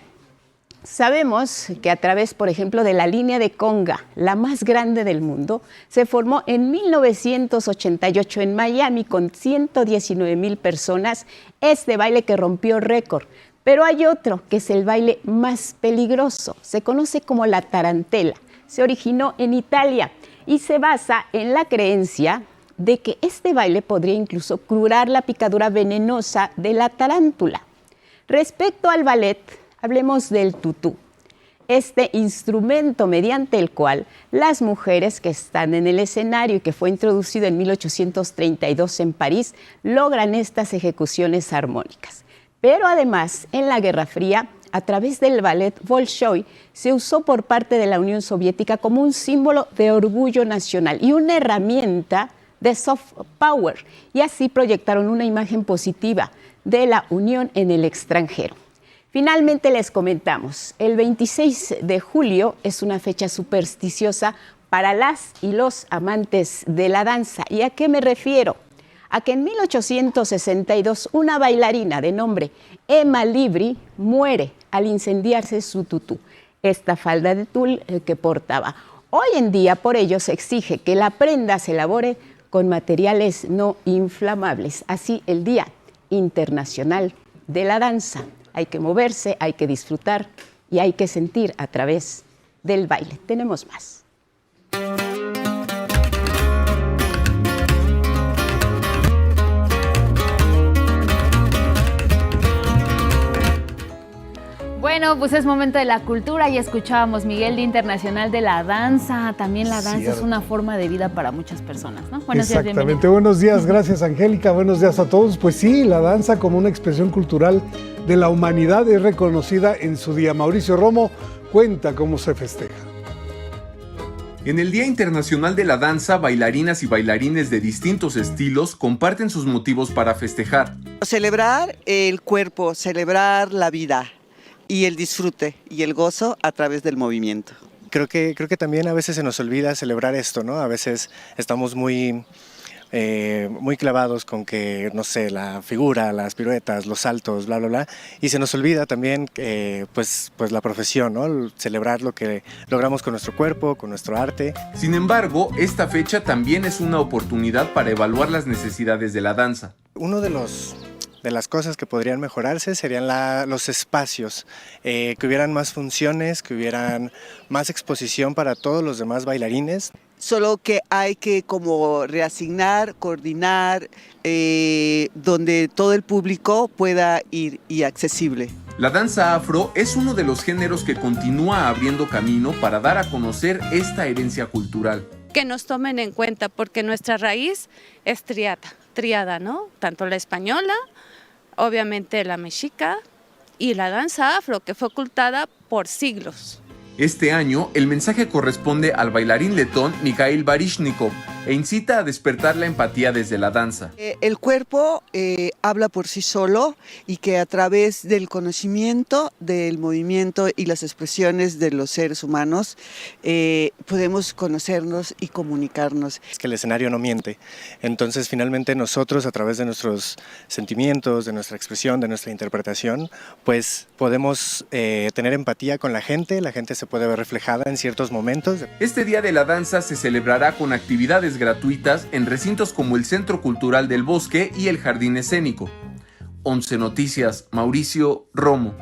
Sabemos que a través, por ejemplo, de la línea de conga, la más grande del mundo, se formó en 1988 en Miami con 119,000 personas, este baile que rompió récord. Pero hay otro, que es el baile más peligroso, se conoce como la tarantela. Se originó en Italia y se basa en la creencia de que este baile podría incluso curar la picadura venenosa de la tarántula. Respecto al ballet, hablemos del tutú, este instrumento mediante el cual las mujeres que están en el escenario y que fue introducido en 1832 en París, logran estas ejecuciones armónicas. Pero además, en la Guerra Fría, a través del ballet Bolshoi, se usó por parte de la Unión Soviética como un símbolo de orgullo nacional y una herramienta de soft power, y así proyectaron una imagen positiva de la Unión en el extranjero. Finalmente les comentamos, el 26 de julio es una fecha supersticiosa para las y los amantes de la danza. ¿Y a qué me refiero? A que en 1862 una bailarina de nombre Emma Libri muere al incendiarse su tutú, esta falda de tul que portaba. Hoy en día por ello se exige que la prenda se elabore con materiales no inflamables. Así el Día Internacional de la Danza. Hay que moverse, hay que disfrutar y hay que sentir a través del baile. Tenemos más. Bueno, pues es momento de la cultura y escuchábamos Miguel, Día Internacional de la Danza. También la danza es una forma de vida para muchas personas, ¿no? Buenos días, exactamente, buenos días, gracias Angélica, buenos días a todos. Pues sí, la danza como una expresión cultural de la humanidad es reconocida en su día. Mauricio Romo cuenta cómo se festeja. En el Día Internacional de la Danza, bailarinas y bailarines de distintos estilos comparten sus motivos para festejar. Celebrar el cuerpo, celebrar la vida y el disfrute y el gozo a través del movimiento. Creo que también a veces se nos olvida celebrar esto, ¿no? A veces estamos muy muy clavados con que, no sé, la figura, las piruetas, los saltos, bla, bla, bla, y se nos olvida también pues la profesión, ¿no? Celebrar lo que logramos con nuestro cuerpo, con nuestro arte. Sin embargo, esta fecha también es una oportunidad para evaluar las necesidades de la danza. Uno de las cosas que podrían mejorarse serían los espacios, que hubieran más funciones, que hubieran más exposición para todos los demás bailarines. Solo que hay que como reasignar, coordinar, donde todo el público pueda ir y accesible. La danza afro es uno de los géneros que continúa abriendo camino para dar a conocer esta herencia cultural. Que nos tomen en cuenta, porque nuestra raíz es triada, ¿no? Tanto la española, obviamente la mexica y la danza afro, que fue ocultada por siglos. Este año, el mensaje corresponde al bailarín letón Mikhail Baryshnikov e incita a despertar la empatía desde la danza. El cuerpo habla por sí solo y que a través del conocimiento, del movimiento y las expresiones de los seres humanos podemos conocernos y comunicarnos. Es que el escenario no miente, entonces finalmente nosotros a través de nuestros sentimientos, de nuestra expresión, de nuestra interpretación, pues podemos tener empatía con la gente se puede ver reflejada en ciertos momentos. Este Día de la Danza se celebrará con actividades gratuitas en recintos como el Centro Cultural del Bosque y el Jardín Escénico. 11 Noticias, Mauricio Romo.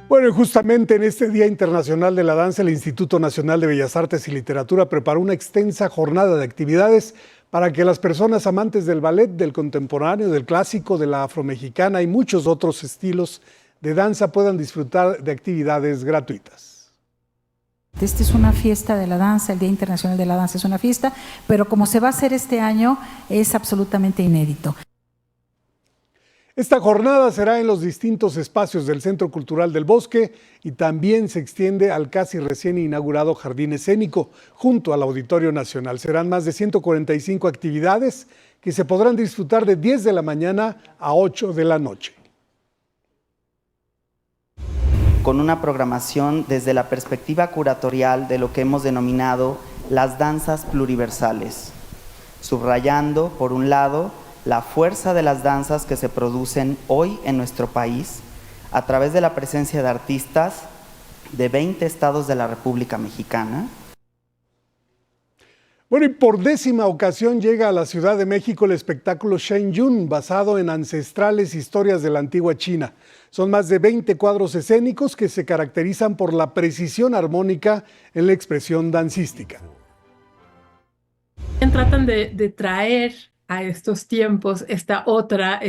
Bueno, y justamente en este Día Internacional de la Danza, el Instituto Nacional de Bellas Artes y Literatura preparó una extensa jornada de actividades para que las personas amantes del ballet, del contemporáneo, del clásico, de la afromexicana y muchos otros estilos de danza puedan disfrutar de actividades gratuitas. Esta es una fiesta de la danza, el Día Internacional de la Danza es una fiesta, pero como se va a hacer este año es absolutamente inédito. Esta jornada será en los distintos espacios del Centro Cultural del Bosque y también se extiende al casi recién inaugurado Jardín Escénico, junto al Auditorio Nacional. Serán más de 145 actividades que se podrán disfrutar de 10 de la mañana a 8 de la noche. Con una programación desde la perspectiva curatorial de lo que hemos denominado las danzas pluriversales, subrayando, por un lado, la fuerza de las danzas que se producen hoy en nuestro país a través de la presencia de artistas de 20 estados de la República Mexicana. Bueno, y por 10ª ocasión llega a la Ciudad de México el espectáculo Shen Yun, basado en ancestrales historias de la antigua China. Son más de 20 cuadros escénicos que se caracterizan por la precisión armónica en la expresión dancística. Tratan de traer a estos tiempos esta otra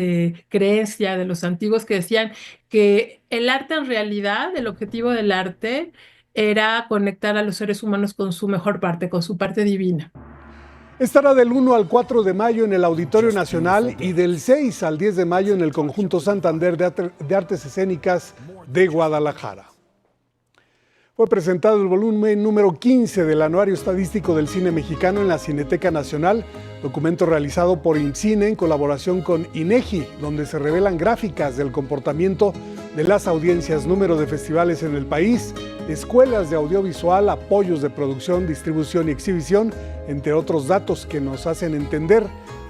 creencia de los antiguos que decían que el arte en realidad, el objetivo del arte era conectar a los seres humanos con su mejor parte, con su parte divina. Estará del 1 al 4 de mayo en el Auditorio Nacional y del 6 al 10 de mayo en el Conjunto Santander de Artes Escénicas de Guadalajara. Fue presentado el volumen número 15 del Anuario Estadístico del Cine Mexicano en la Cineteca Nacional, documento realizado por IMCINE en colaboración con INEGI, donde se revelan gráficas del comportamiento de las audiencias, número de festivales en el país, escuelas de audiovisual, apoyos de producción, distribución y exhibición, entre otros datos que nos hacen entender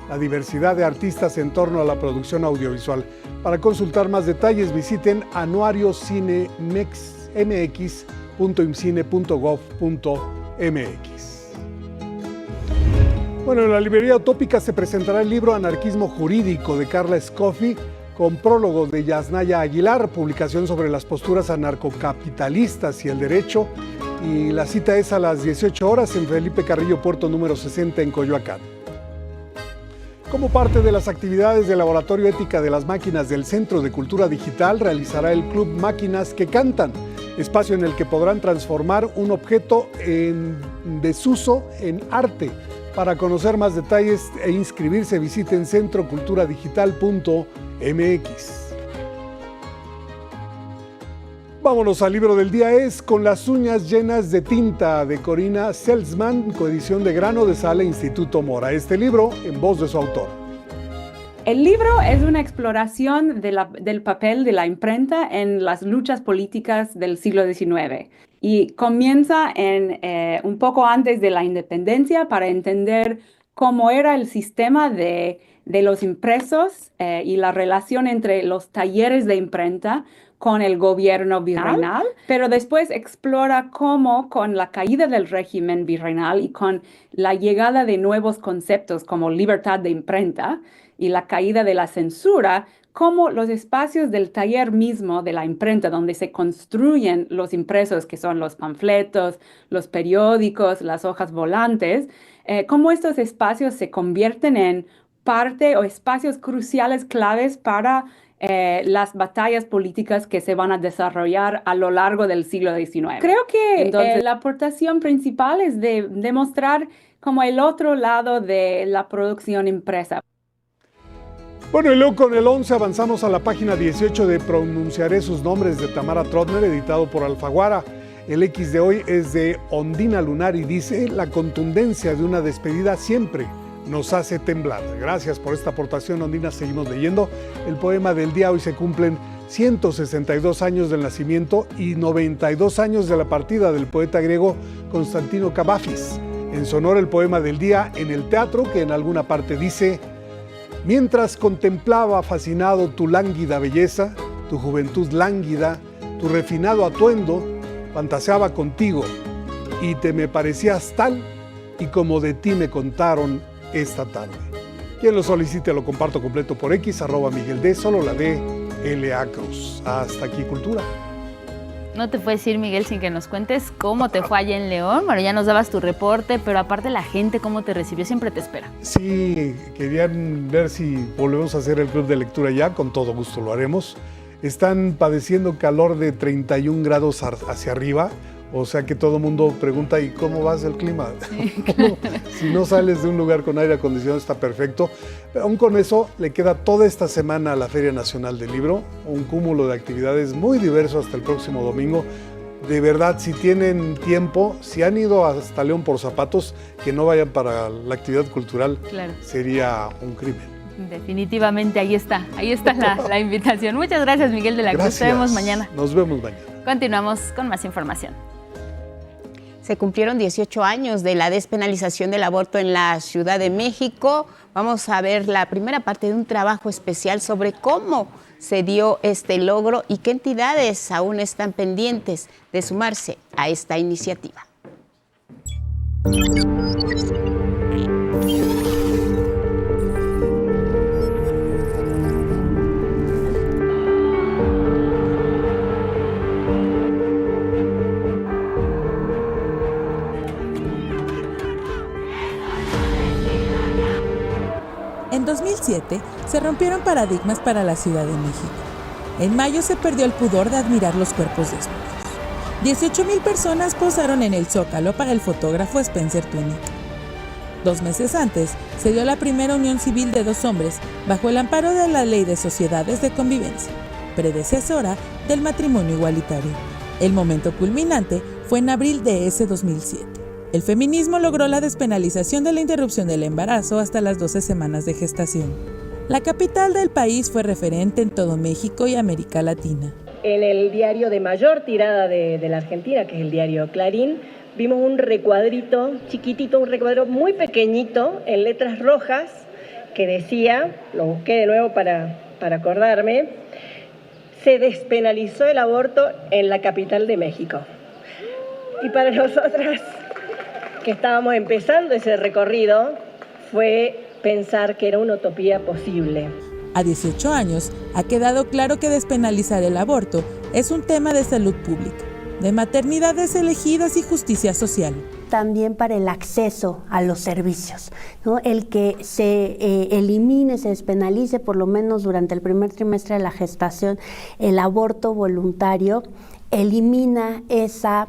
la diversidad de artistas en torno a la producción audiovisual. Para consultar más detalles, visiten anuariocinemx.imcine.gov.mx. Bueno, en la librería Utópica se presentará el libro Anarquismo Jurídico de Carla Escoffi, con prólogo de Yasnaya Aguilar, publicación sobre las posturas anarcocapitalistas y el derecho. Y la cita es a las 18 horas en Felipe Carrillo Puerto número 60 en Coyoacán. Como parte de las actividades del Laboratorio Ética de las Máquinas del Centro de Cultura Digital, realizará el Club Máquinas que Cantan, espacio en el que podrán transformar un objeto en desuso en arte. Para conocer más detalles e inscribirse, visiten centroculturadigital.mx. Vámonos al libro del día, es Con las uñas llenas de tinta, de Corina Seltzman, coedición de Grano de Sala Instituto Mora. Este libro en voz de su autor. El libro es una exploración del papel de la imprenta en las luchas políticas del siglo XIX y comienza un poco antes de la independencia para entender cómo era el sistema de los impresos y la relación entre los talleres de imprenta con el gobierno virreinal, pero después explora cómo con la caída del régimen virreinal y con la llegada de nuevos conceptos como libertad de imprenta y la caída de la censura, cómo los espacios del taller mismo de la imprenta, donde se construyen los impresos, que son los panfletos, los periódicos, las hojas volantes, cómo estos espacios se convierten en parte o espacios cruciales, claves para las batallas políticas que se van a desarrollar a lo largo del siglo XIX. Creo que la aportación principal es de demostrar como el otro lado de la producción impresa. Bueno, y luego con el 11 avanzamos a la página 18 de Pronunciaré sus nombres, de Tamara Trotner, editado por Alfaguara. El X de hoy es de Ondina Lunar y dice: la contundencia de una despedida siempre nos hace temblar. Gracias por esta aportación, Ondina. Seguimos leyendo el poema del día. Hoy se cumplen 162 años del nacimiento y 92 años de la partida del poeta griego Constantino Kavafis. En su honor, el poema del día en el teatro, que en alguna parte dice: mientras contemplaba fascinado tu lánguida belleza, tu juventud lánguida, tu refinado atuendo, fantaseaba contigo y te me parecías tal y como de ti me contaron esta tarde. Quien lo solicite lo comparto completo por X, @MiguelD, solo la D, L.A. Cruz. Hasta aquí, Cultura. No te puedes ir, Miguel, sin que nos cuentes cómo te fue allá en León. Bueno, ya nos dabas tu reporte, pero aparte la gente, cómo te recibió, siempre te espera. Sí, querían ver si volvemos a hacer el club de lectura ya, con todo gusto lo haremos. Están padeciendo calor de 31 grados hacia arriba, o sea que todo el mundo pregunta: ¿y cómo va el clima? Sí, claro. Si no sales de un lugar con aire acondicionado está perfecto. Pero aún con eso le queda toda esta semana a la Feria Nacional del Libro, un cúmulo de actividades muy diverso hasta el próximo domingo. De verdad, si tienen tiempo, si han ido hasta León por zapatos, que no vayan para la actividad cultural, claro, sería un crimen. Definitivamente, ahí está la invitación. Muchas gracias, Miguel de la Cruz. Nos vemos mañana. Nos vemos mañana. Continuamos con más información. Se cumplieron 18 años de la despenalización del aborto en la Ciudad de México. Vamos a ver la primera parte de un trabajo especial sobre cómo se dio este logro y qué entidades aún están pendientes de sumarse a esta iniciativa. En 2007 se rompieron paradigmas para la Ciudad de México. En mayo se perdió el pudor de admirar los cuerpos desnudos. 18,000 personas posaron en el Zócalo para el fotógrafo Spencer Tunick. 2 meses antes se dio la primera unión civil de 2 hombres bajo el amparo de la Ley de Sociedades de Convivencia, predecesora del matrimonio igualitario. El momento culminante fue en abril de ese 2007. El feminismo logró la despenalización de la interrupción del embarazo hasta las 12 semanas de gestación. La capital del país fue referente en todo México y América Latina. En el diario de mayor tirada de la Argentina, que es el diario Clarín, vimos un recuadrito chiquitito, un recuadro muy pequeñito, en letras rojas, que decía, lo busqué de nuevo para acordarme: se despenalizó el aborto en la capital de México. Y para nosotras, que estábamos empezando ese recorrido, fue pensar que era una utopía posible. A 18 años, ha quedado claro que despenalizar el aborto es un tema de salud pública, de maternidades elegidas y justicia social. También para el acceso a los servicios, ¿no? El que se elimine, se despenalice, por lo menos durante el primer trimestre de la gestación, el aborto voluntario, elimina esa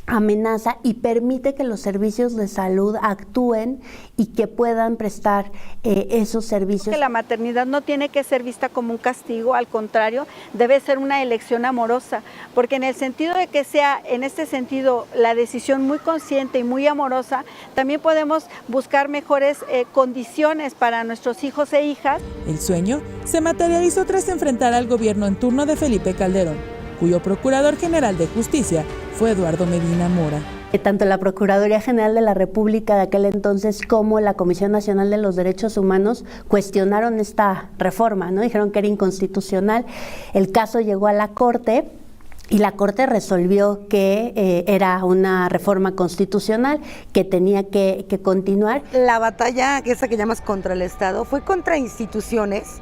amenaza y permite que los servicios de salud actúen y que puedan prestar esos servicios. Que la maternidad no tiene que ser vista como un castigo, al contrario, debe ser una elección amorosa, porque en el sentido de que sea, en este sentido, la decisión muy consciente y muy amorosa, también podemos buscar mejores condiciones para nuestros hijos e hijas. El sueño se materializó tras enfrentar al gobierno en turno de Felipe Calderón, cuyo procurador general de justicia fue Eduardo Medina Mora. Tanto la Procuraduría General de la República de aquel entonces como la Comisión Nacional de los Derechos Humanos cuestionaron esta reforma, ¿no? Dijeron que era inconstitucional. El caso llegó a la Corte y la Corte resolvió que era una reforma constitucional que tenía que continuar. La batalla, esa que llamas contra el Estado, fue contra instituciones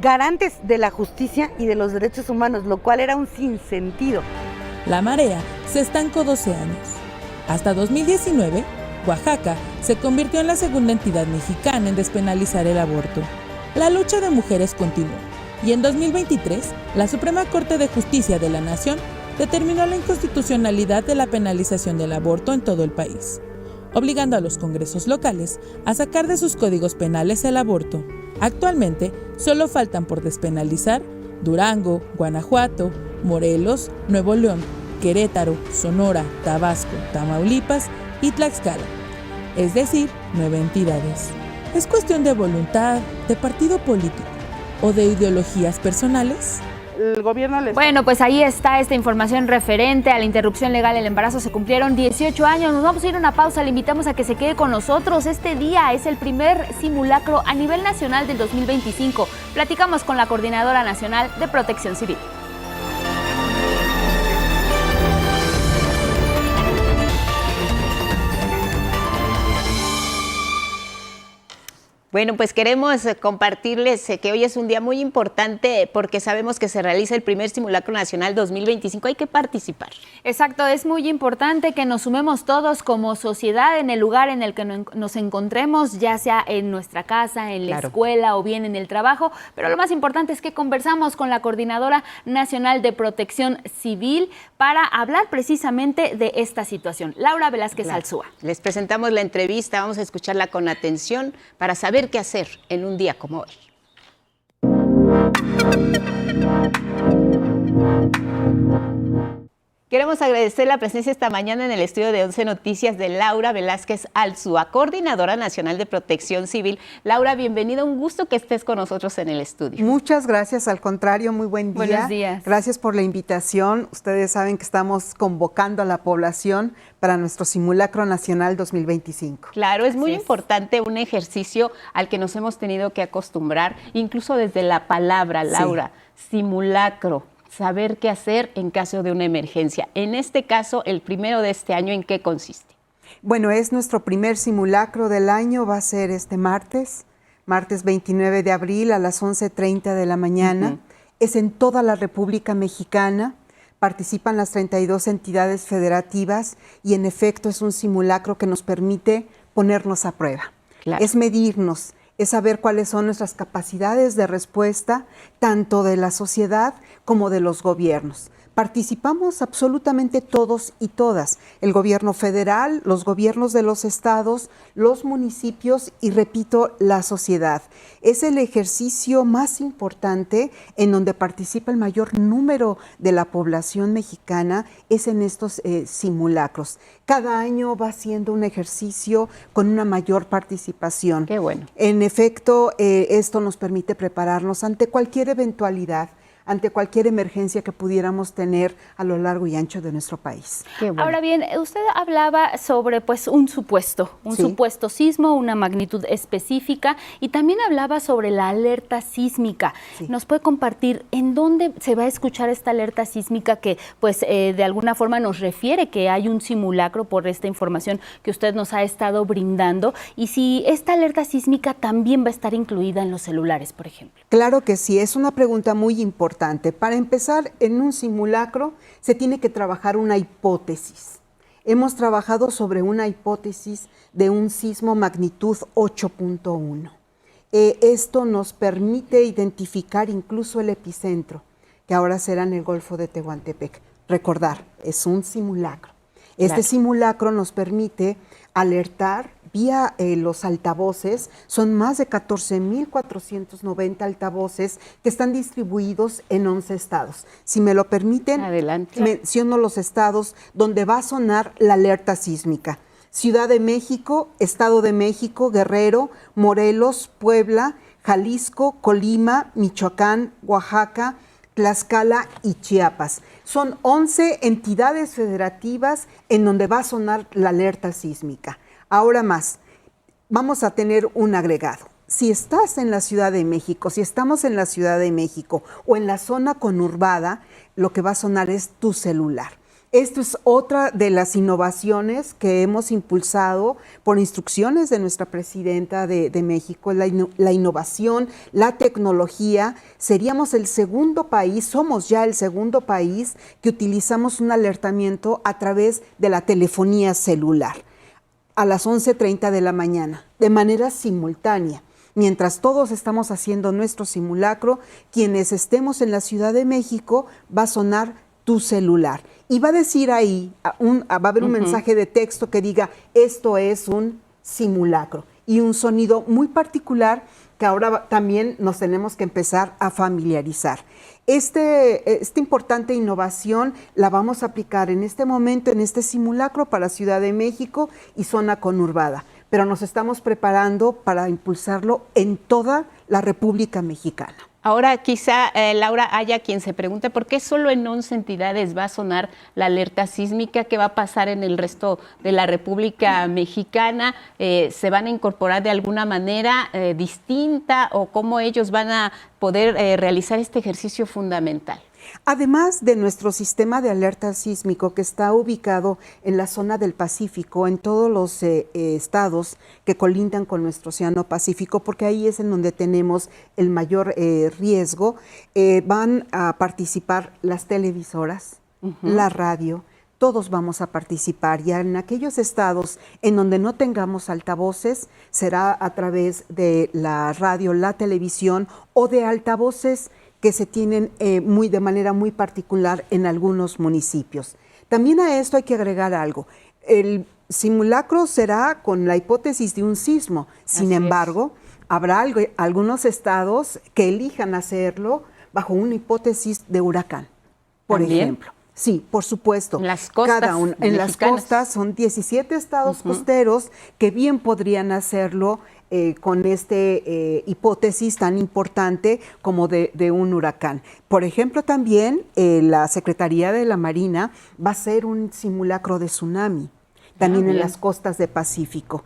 garantes de la justicia y de los derechos humanos, lo cual era un sinsentido. La marea se estancó 12 años. Hasta 2019, Oaxaca se convirtió en la segunda entidad mexicana en despenalizar el aborto. La lucha de mujeres continuó y en 2023, la Suprema Corte de Justicia de la Nación determinó la inconstitucionalidad de la penalización del aborto en todo el país, obligando a los congresos locales a sacar de sus códigos penales el aborto. Actualmente, solo faltan por despenalizar Durango, Guanajuato, Morelos, Nuevo León, Querétaro, Sonora, Tabasco, Tamaulipas y Tlaxcala, es decir, 9 entidades. ¿Es cuestión de voluntad, de partido político o de ideologías personales? El gobierno Bueno, pues ahí está esta información referente a la interrupción legal del embarazo. Se cumplieron 18 años. Nos vamos a ir a una pausa. Le invitamos a que se quede con nosotros. Este día es el primer simulacro a nivel nacional del 2025. Platicamos con la Coordinadora Nacional de Protección Civil. Bueno, pues queremos compartirles que hoy es un día muy importante porque sabemos que se realiza el primer simulacro nacional 2025. Hay que participar. Exacto, es muy importante que nos sumemos todos como sociedad en el lugar en el que nos encontremos, ya sea en nuestra casa, en la escuela o bien en el trabajo. Pero lo más importante es que conversamos con la Coordinadora Nacional de Protección Civil para hablar precisamente de esta situación. Laura Velázquez Alzúa. Les presentamos la entrevista, vamos a escucharla con atención para saber qué hacer en un día como hoy. Queremos agradecer la presencia esta mañana en el estudio de 11 Noticias de Laura Velázquez Alzúa, Coordinadora Nacional de Protección Civil. Laura, bienvenida, un gusto que estés con nosotros en el estudio. Muchas gracias, al contrario, muy buen día. Buenos días. Gracias por la invitación. Ustedes saben que estamos convocando a la población para nuestro Simulacro Nacional 2025. Claro, es muy importante, un ejercicio al que nos hemos tenido que acostumbrar, incluso desde la palabra, Laura, simulacro. Saber qué hacer en caso de una emergencia. En este caso, el primero de este año, ¿en qué consiste? Bueno, es nuestro primer simulacro del año, va a ser este martes 29 de abril a las 11:30 de la mañana. Es en toda la República Mexicana, participan las 32 entidades federativas y en efecto es un simulacro que nos permite ponernos a prueba. Es medirnos, es saber cuáles son nuestras capacidades de respuesta, tanto de la sociedad como de los gobiernos. Participamos absolutamente todos y todas, el gobierno federal, los gobiernos de los estados, los municipios y, repito, la sociedad. Es el ejercicio más importante en donde participa el mayor número de la población mexicana, es en estos simulacros. Cada año va siendo un ejercicio con una mayor participación. Qué bueno. En efecto, esto nos permite prepararnos ante cualquier eventualidad, ante cualquier emergencia que pudiéramos tener a lo largo y ancho de nuestro país. Bueno. Ahora bien, usted hablaba sobre un supuesto sismo, una magnitud específica, y también hablaba sobre la alerta sísmica. ¿Nos puede compartir en dónde se va a escuchar esta alerta sísmica que de alguna forma nos refiere que hay un simulacro por esta información que usted nos ha estado brindando? Y si esta alerta sísmica también va a estar incluida en los celulares, por ejemplo. Claro que sí, es una pregunta muy importante. Para empezar, en un simulacro se tiene que trabajar una hipótesis. Hemos trabajado sobre una hipótesis de un sismo magnitud 8.1. Esto nos permite identificar incluso el epicentro, que ahora será en el Golfo de Tehuantepec. Recordar, es un simulacro. Este simulacro nos permite alertar vía los altavoces. Son más de 14,490 altavoces que están distribuidos en 11 estados. Si me lo permiten, menciono los estados donde va a sonar la alerta sísmica. Ciudad de México, Estado de México, Guerrero, Morelos, Puebla, Jalisco, Colima, Michoacán, Oaxaca, Tlaxcala y Chiapas. Son 11 entidades federativas en donde va a sonar la alerta sísmica. Ahora más, vamos a tener un agregado. Si estás en la Ciudad de México, si estamos en la Ciudad de México o en la zona conurbada, lo que va a sonar es tu celular. Esto es otra de las innovaciones que hemos impulsado por instrucciones de nuestra presidenta de México, la innovación, la tecnología. Seríamos el segundo país, somos ya el segundo país que utilizamos un alertamiento a través de la telefonía celular a las 11:30 de la mañana, de manera simultánea. Mientras todos estamos haciendo nuestro simulacro, quienes estemos en la Ciudad de México, va a sonar tu celular. Y va a decir ahí, va a haber un mensaje de texto que diga, esto es un simulacro. Y un sonido muy particular que ahora también nos tenemos que empezar a familiarizar. Esta importante innovación la vamos a aplicar en este momento, en este simulacro para Ciudad de México y zona conurbada. Pero nos estamos preparando para impulsarlo en toda la República Mexicana. Ahora quizá, Laura, haya quien se pregunte por qué solo en 11 entidades va a sonar la alerta sísmica, qué va a pasar en el resto de la República Mexicana, se van a incorporar de alguna manera distinta o cómo ellos van a poder realizar este ejercicio fundamental. Además de nuestro sistema de alerta sísmico que está ubicado en la zona del Pacífico, en todos los estados que colindan con nuestro Océano Pacífico, porque ahí es en donde tenemos el mayor riesgo, van a participar las televisoras, la radio, todos vamos a participar. Y en aquellos estados en donde no tengamos altavoces, será a través de la radio, la televisión o de altavoces que se tienen de manera muy particular en algunos municipios. También a esto hay que agregar algo. El simulacro será con la hipótesis de un sismo. Sin embargo, habrá algunos estados que elijan hacerlo bajo una hipótesis de huracán, por ejemplo. Sí, por supuesto. En las costas Cada uno, en las costas son 17 estados costeros que bien podrían hacerlo con hipótesis tan importante como de un huracán. Por ejemplo, también la Secretaría de la Marina va a hacer un simulacro de tsunami, también en las costas del Pacífico.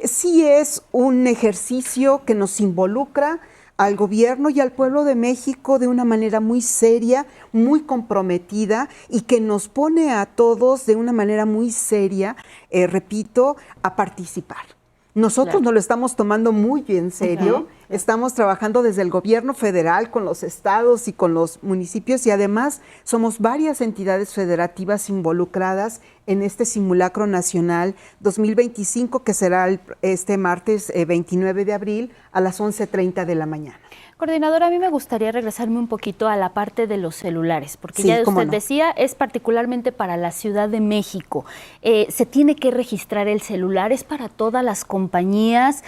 Sí es un ejercicio que nos involucra al gobierno y al pueblo de México de una manera muy seria, muy comprometida y que nos pone a todos de una manera muy seria, repito, a participar. Nosotros nos lo estamos tomando muy en serio, estamos trabajando desde el gobierno federal con los estados y con los municipios y además somos varias entidades federativas involucradas en este simulacro nacional 2025 que será este martes 29 de abril a las 11:30 de la mañana. Coordinadora, a mí me gustaría regresarme un poquito a la parte de los celulares, porque ya usted decía, es particularmente para la Ciudad de México. ¿Se tiene que registrar el celular? ¿Es para todas las compañías?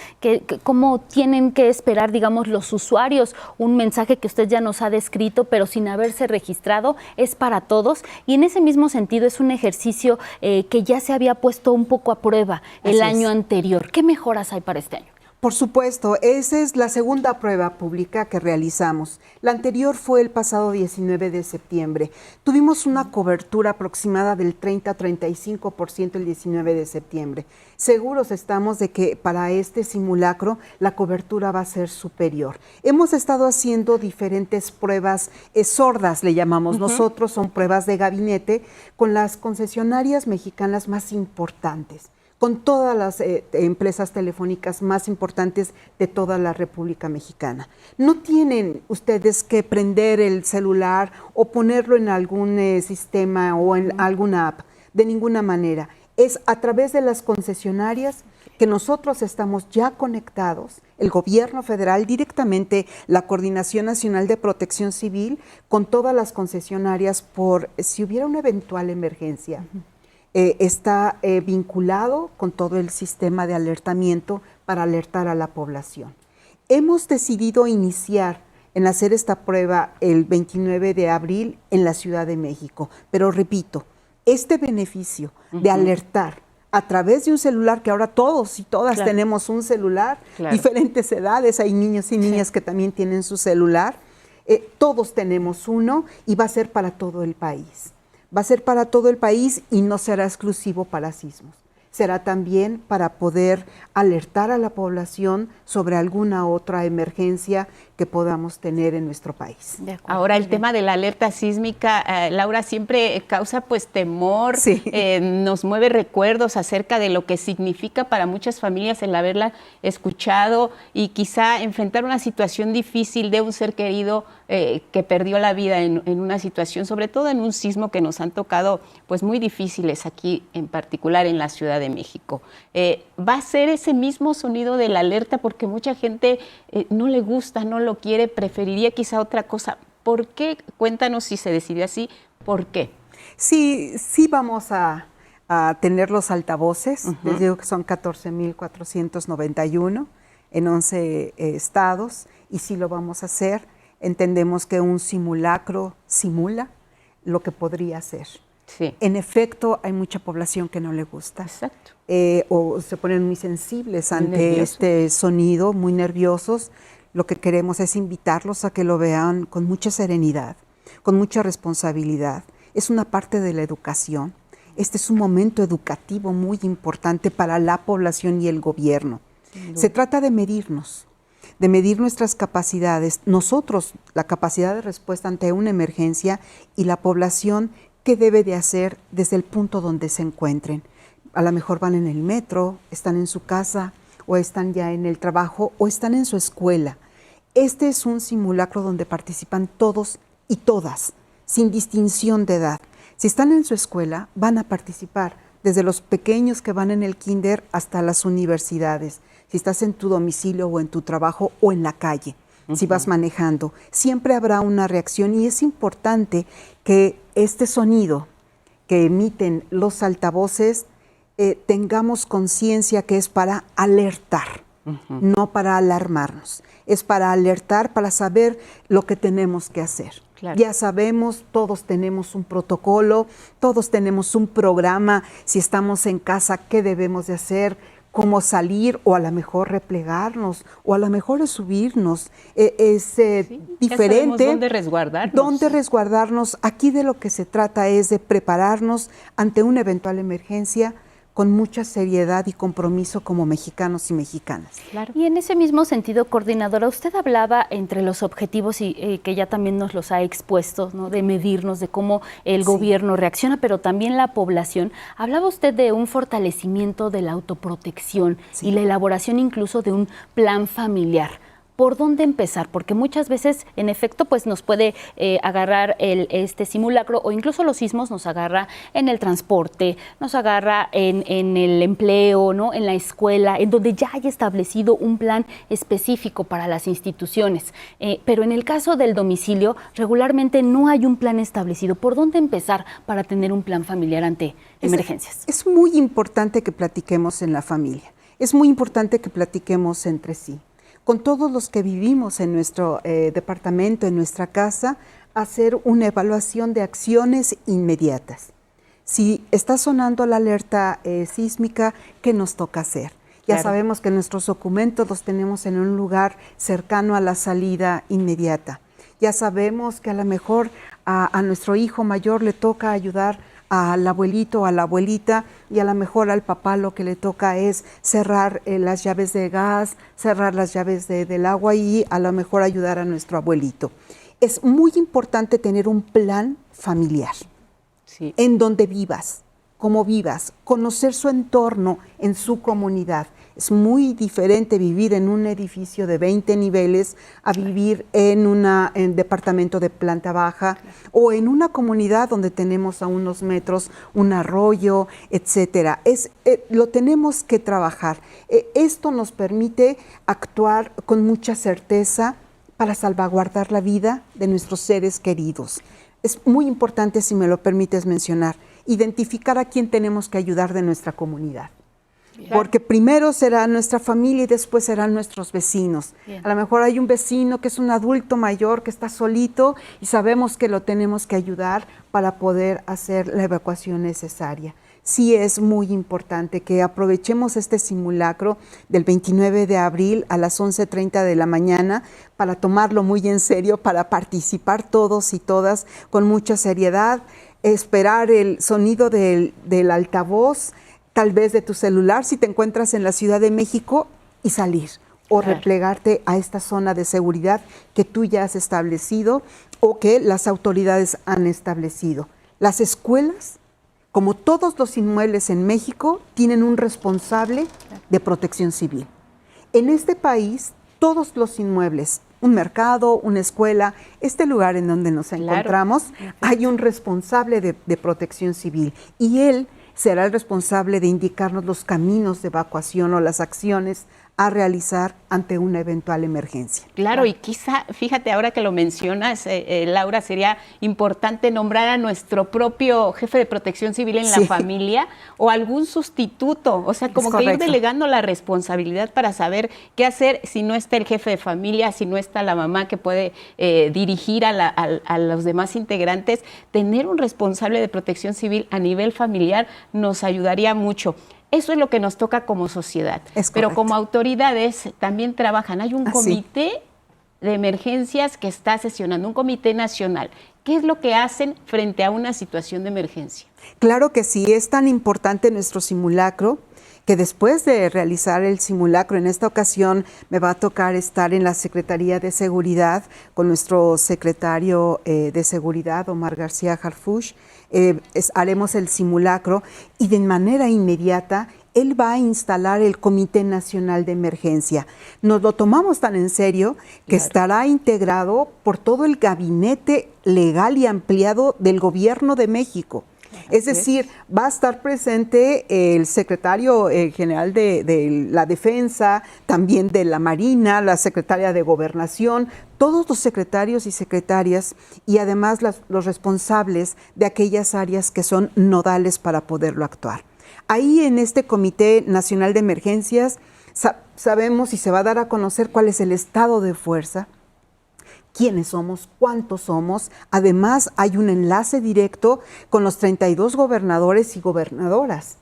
¿Cómo tienen que esperar, digamos, los usuarios un mensaje que usted ya nos ha descrito, pero sin haberse registrado? ¿Es para todos? Y en ese mismo sentido es un ejercicio que ya se había puesto un poco a prueba el año anterior. ¿Qué mejoras hay para este año? Por supuesto, esa es la segunda prueba pública que realizamos. La anterior fue el pasado 19 de septiembre. Tuvimos una cobertura aproximada del 30-35% el 19 de septiembre. Seguros estamos de que para este simulacro la cobertura va a ser superior. Hemos estado haciendo diferentes pruebas sordas, le llamamos nosotros, son pruebas de gabinete con las concesionarias mexicanas más importantes, con todas las empresas telefónicas más importantes de toda la República Mexicana. No tienen ustedes que prender el celular o ponerlo en algún sistema o en alguna app, de ninguna manera. Es a través de las concesionarias que nosotros estamos ya conectados, el gobierno federal directamente, la Coordinación Nacional de Protección Civil, con todas las concesionarias por si hubiera una eventual emergencia. Está vinculado con todo el sistema de alertamiento para alertar a la población. Hemos decidido iniciar en hacer esta prueba el 29 de abril en la Ciudad de México, pero repito, este beneficio de alertar a través de un celular, que ahora todos y todas tenemos un celular, diferentes edades, hay niños y niñas que también tienen su celular, Todos tenemos uno y va a ser para todo el país. Va a ser para todo el país y no será exclusivo para sismos. Será también para poder alertar a la población sobre alguna otra emergencia que podamos tener en nuestro país. Ahora, el tema de la alerta sísmica, Laura, siempre causa pues temor, sí. Nos mueve recuerdos acerca de lo que significa para muchas familias el haberla escuchado y quizá enfrentar una situación difícil de un ser querido que perdió la vida en una situación, sobre todo en un sismo que nos han tocado pues muy difíciles aquí, en particular en la Ciudad de México. Va a ser ese mismo sonido de la alerta porque mucha gente no le gusta, no lo quiere, preferiría quizá otra cosa. ¿Por qué? Cuéntanos si se decidió así, ¿por qué? Sí vamos a tener los altavoces, les digo que son 14,491 en 11 estados y sí lo vamos a hacer. Entendemos que un simulacro simula lo que podría ser. Sí. En efecto, hay mucha población que no le gusta. Exacto. O se ponen muy sensibles ante este sonido, muy nerviosos. Lo que queremos es invitarlos a que lo vean con mucha serenidad, con mucha responsabilidad. Es una parte de la educación. Este es un momento educativo muy importante para la población y el gobierno. Se trata de medir nuestras capacidades, nosotros, la capacidad de respuesta ante una emergencia y la población, qué debe de hacer desde el punto donde se encuentren. A lo mejor van en el metro, están en su casa, o están ya en el trabajo, o están en su escuela. Este es un simulacro donde participan todos y todas, sin distinción de edad. Si están en su escuela, van a participar, desde los pequeños que van en el kinder hasta las universidades. Si estás en tu domicilio o en tu trabajo o en la calle, si vas manejando, siempre habrá una reacción y es importante que este sonido que emiten los altavoces tengamos conciencia que es para alertar, no para alarmarnos. Es para alertar, para saber lo que tenemos que hacer. Claro. Ya sabemos, todos tenemos un protocolo, todos tenemos un programa. Si estamos en casa, ¿qué debemos de hacer? Cómo salir, o a lo mejor replegarnos, o a lo mejor es subirnos. Diferente. ¿Dónde resguardarnos? ¿Dónde resguardarnos? Aquí de lo que se trata es de prepararnos ante una eventual emergencia con mucha seriedad y compromiso como mexicanos y mexicanas. Claro. Y en ese mismo sentido, coordinadora, usted hablaba entre los objetivos y que ya también nos los ha expuesto, ¿no? De medirnos, de cómo el gobierno reacciona, pero también la población. Hablaba usted de un fortalecimiento de la autoprotección y la elaboración incluso de un plan familiar. ¿Por dónde empezar? Porque muchas veces, en efecto, pues nos puede agarrar este simulacro o incluso los sismos nos agarra en el transporte, nos agarra en el empleo, ¿no? En la escuela, en donde ya haya establecido un plan específico para las instituciones. Pero en el caso del domicilio, regularmente no hay un plan establecido. ¿Por dónde empezar para tener un plan familiar ante emergencias? Es muy importante que platiquemos en la familia. Es muy importante que platiquemos entre sí. Con todos los que vivimos en nuestro departamento, en nuestra casa, hacer una evaluación de acciones inmediatas. Si está sonando la alerta sísmica, ¿qué nos toca hacer? Ya sabemos que nuestros documentos los tenemos en un lugar cercano a la salida inmediata. Ya sabemos que a lo mejor a nuestro hijo mayor le toca ayudar al abuelito o a la abuelita y a lo mejor al papá lo que le toca es cerrar las llaves de gas, cerrar las llaves del agua y a lo mejor ayudar a nuestro abuelito. Es muy importante tener un plan familiar en donde vivas, cómo vivas, conocer su entorno en su comunidad. Es muy diferente vivir en un edificio de 20 niveles a vivir en un departamento de planta baja o en una comunidad donde tenemos a unos metros un arroyo, etcétera. Lo tenemos que trabajar. Esto nos permite actuar con mucha certeza para salvaguardar la vida de nuestros seres queridos. Es muy importante, si me lo permites mencionar, identificar a quién tenemos que ayudar de nuestra comunidad. Porque primero será nuestra familia y después serán nuestros vecinos. A lo mejor hay un vecino que es un adulto mayor que está solito y sabemos que lo tenemos que ayudar para poder hacer la evacuación necesaria. sí es muy importante que aprovechemos este simulacro del 29 de abril a las 11:30 de la mañana para tomarlo muy en serio, para participar todos y todas con mucha seriedad, esperar el sonido del altavoz, tal vez de tu celular si te encuentras en la Ciudad de México, y salir o replegarte a esta zona de seguridad que tú ya has establecido o que las autoridades han establecido. Las escuelas, como todos los inmuebles en México, tienen un responsable de protección civil. En este país, todos los inmuebles, un mercado, una escuela, este lugar en donde nos encontramos, hay un responsable de protección civil y él será el responsable de indicarnos los caminos de evacuación o las acciones a realizar ante una eventual emergencia. Claro, y quizá, fíjate, ahora que lo mencionas, Laura, sería importante nombrar a nuestro propio jefe de protección civil en la familia o algún sustituto, o sea, como que ir delegando la responsabilidad para saber qué hacer si no está el jefe de familia, si no está la mamá que puede dirigir a los demás integrantes. Tener un responsable de protección civil a nivel familiar nos ayudaría mucho. Eso es lo que nos toca como sociedad, pero como autoridades también trabajan. Hay un comité de emergencias que está sesionando, un comité nacional. ¿Qué es lo que hacen frente a una situación de emergencia? Claro que sí, es tan importante nuestro simulacro que después de realizar el simulacro, en esta ocasión me va a tocar estar en la Secretaría de Seguridad con nuestro secretario de Seguridad, Omar García Harfuch. Haremos el simulacro y de manera inmediata él va a instalar el Comité Nacional de Emergencia. Nos lo tomamos tan en serio que estará integrado por todo el gabinete legal y ampliado del Gobierno de México. Es decir, va a estar presente el secretario general de la Defensa, también de la Marina, la secretaria de Gobernación, todos los secretarios y secretarias y además los responsables de aquellas áreas que son nodales para poderlo actuar. Ahí en este Comité Nacional de Emergencias sabemos y se va a dar a conocer cuál es el estado de fuerza, quiénes somos, cuántos somos. Además, hay un enlace directo con los 32 gobernadores y gobernadoras,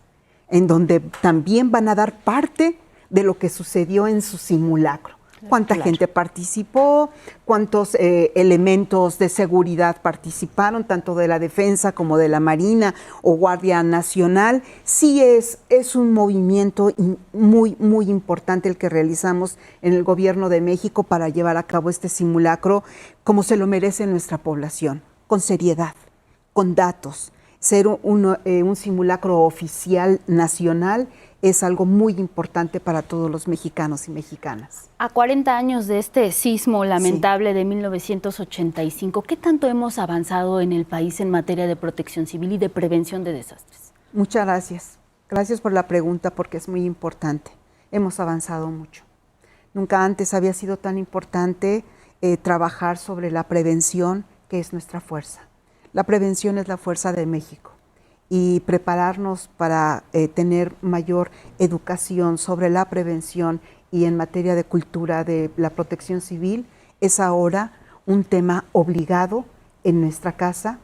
en donde también van a dar parte de lo que sucedió en su simulacro. ¿Cuánta gente participó? ¿Cuántos elementos de seguridad participaron, tanto de la Defensa como de la Marina o Guardia Nacional? Sí es un movimiento muy, muy importante el que realizamos en el Gobierno de México para llevar a cabo este simulacro como se lo merece nuestra población, con seriedad, con datos. Ser un simulacro oficial nacional es algo muy importante para todos los mexicanos y mexicanas. A 40 años de este sismo lamentable de 1985, ¿qué tanto hemos avanzado en el país en materia de protección civil y de prevención de desastres? Muchas gracias. Gracias por la pregunta porque es muy importante. Hemos avanzado mucho. Nunca antes había sido tan importante trabajar sobre la prevención, que es nuestra fuerza. La prevención es la fuerza de México. Y prepararnos para tener mayor educación sobre la prevención y en materia de cultura de la protección civil es ahora un tema obligado en nuestra casa,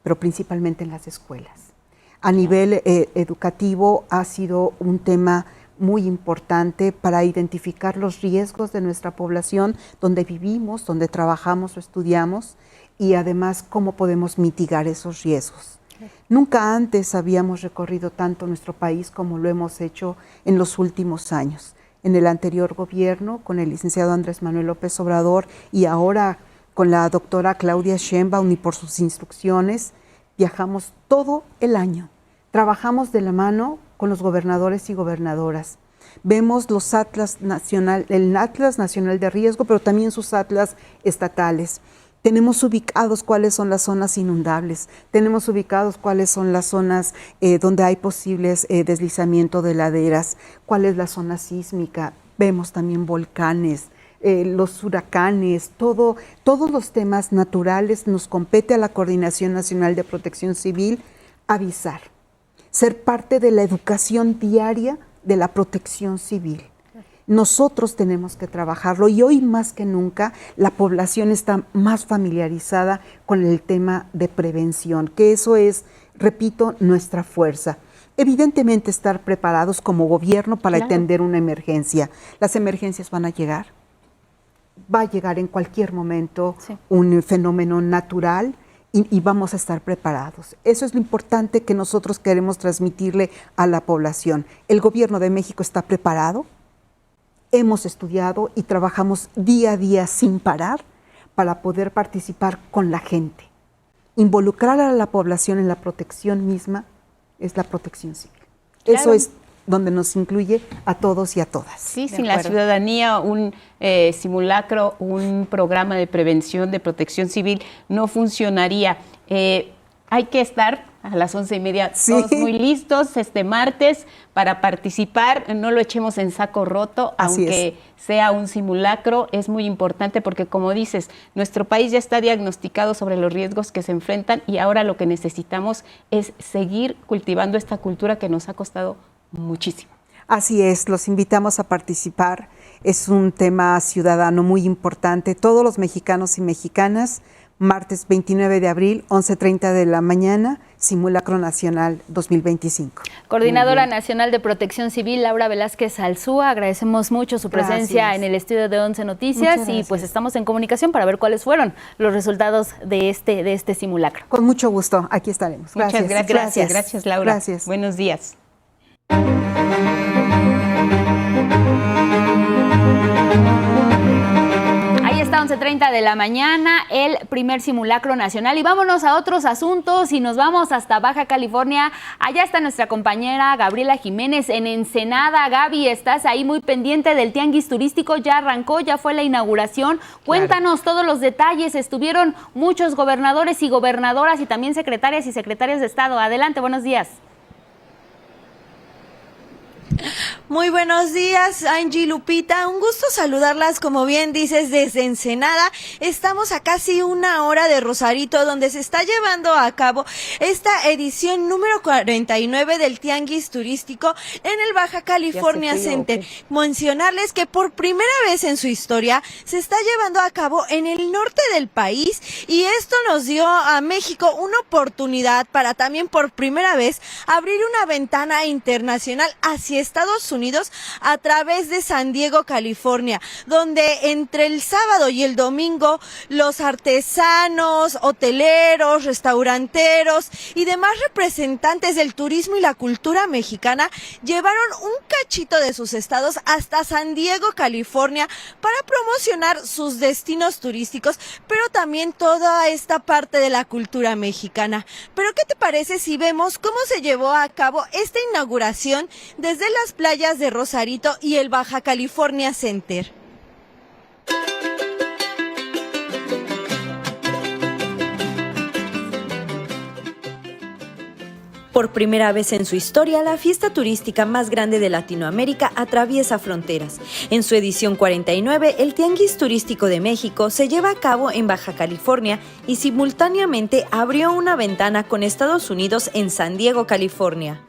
pero principalmente en las escuelas. A nivel educativo ha sido un tema muy importante para identificar los riesgos de nuestra población, donde vivimos, donde trabajamos o estudiamos, y además cómo podemos mitigar esos riesgos. Nunca antes habíamos recorrido tanto nuestro país como lo hemos hecho en los últimos años. En el anterior gobierno, con el licenciado Andrés Manuel López Obrador y ahora con la doctora Claudia Sheinbaum y por sus instrucciones, viajamos todo el año. Trabajamos de la mano con los gobernadores y gobernadoras. Vemos los el Atlas Nacional de Riesgo, pero también sus atlas estatales. Tenemos ubicados cuáles son las zonas inundables, tenemos ubicados cuáles son las zonas donde hay posibles deslizamiento de laderas, cuál es la zona sísmica, vemos también volcanes, los huracanes, todos los temas naturales. Nos compete a la Coordinación Nacional de Protección Civil avisar, ser parte de la educación diaria de la protección civil. Nosotros tenemos que trabajarlo y hoy más que nunca la población está más familiarizada con el tema de prevención, que eso es, repito, nuestra fuerza. Evidentemente estar preparados como gobierno para atender una emergencia. Las emergencias van a llegar. Va a llegar en cualquier momento un fenómeno natural y vamos a estar preparados. Eso es lo importante que nosotros queremos transmitirle a la población. El gobierno de México está preparado. Hemos estudiado y trabajamos día a día sin parar para poder participar con la gente. Involucrar a la población en la protección misma es la protección civil. Claro. Eso es donde nos incluye a todos y a todas. Sí, sin la ciudadanía, un simulacro, un programa de prevención, de protección civil, no funcionaría. Hay que estar a las 11:30 todos muy listos este martes para participar. No lo echemos en saco roto, aunque sea un simulacro. Es muy importante porque, como dices, nuestro país ya está diagnosticado sobre los riesgos que se enfrentan y ahora lo que necesitamos es seguir cultivando esta cultura que nos ha costado muchísimo. Así es, los invitamos a participar. Es un tema ciudadano muy importante. Todos los mexicanos y mexicanas, martes 29 de abril, 11:30 de la mañana, Simulacro Nacional 2025. Coordinadora Nacional de Protección Civil, Laura Velázquez Alzúa, agradecemos mucho su presencia en el estudio de 11 Noticias y pues estamos en comunicación para ver cuáles fueron los resultados de este simulacro. Con mucho gusto, aquí estaremos. Gracias. Muchas gracias. Gracias, Laura. Gracias. Buenos días. Ahí está, 11:30 de la mañana, el primer simulacro nacional. Y vámonos a otros asuntos y nos vamos hasta Baja California. Allá está nuestra compañera Gabriela Jiménez en Ensenada. Gaby, estás ahí muy pendiente del tianguis turístico. Ya arrancó, ya fue la inauguración. Cuéntanos todos los detalles. Estuvieron muchos gobernadores y gobernadoras y también secretarias y secretarios de Estado. Adelante, buenos días. Muy buenos días, Angie, Lupita, un gusto saludarlas, como bien dices, desde Ensenada. Estamos a casi una hora de Rosarito, donde se está llevando a cabo esta edición número 49 del Tianguis Turístico en el Baja California Center. Mencionarles que por primera vez en su historia se está llevando a cabo en el norte del país y esto nos dio a México una oportunidad para también por primera vez abrir una ventana internacional hacia Estados Unidos a través de San Diego, California, donde entre el sábado y el domingo los artesanos, hoteleros, restauranteros y demás representantes del turismo y la cultura mexicana llevaron un cachito de sus estados hasta San Diego, California, para promocionar sus destinos turísticos, pero también toda esta parte de la cultura mexicana. Pero ¿qué te parece si vemos cómo se llevó a cabo esta inauguración desde las playas de Rosarito y el Baja California Center? Por primera vez en su historia, la fiesta turística más grande de Latinoamérica atraviesa fronteras. En su edición 49, el Tianguis Turístico de México se lleva a cabo en Baja California y simultáneamente abrió una ventana con Estados Unidos en San Diego, California.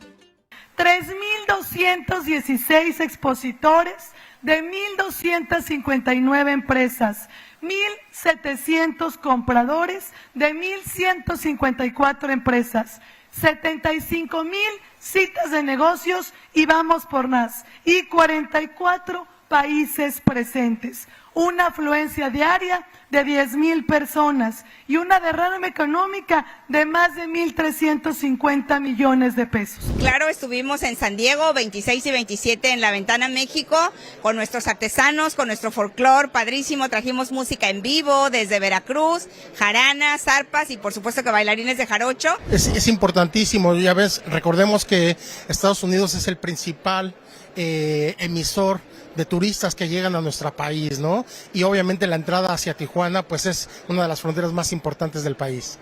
3,216 expositores de 1,259 empresas, 1,700 compradores de 1,154 empresas, 75,000 citas de negocios y vamos por más, y 44 países presentes. Una afluencia diaria de 10,000 personas y una derrama económica de más de 1,350 millones de pesos. Claro, estuvimos en San Diego 26 y 27 en la Ventana México con nuestros artesanos, con nuestro folclore padrísimo. Trajimos música en vivo desde Veracruz, jaranas, zarpas y por supuesto que bailarines de jarocho. Es importantísimo, ya ves, recordemos que Estados Unidos es el principal emisor de turistas que llegan a nuestro país, ¿no? Y obviamente la entrada hacia Tijuana pues es una de las fronteras más importantes del país.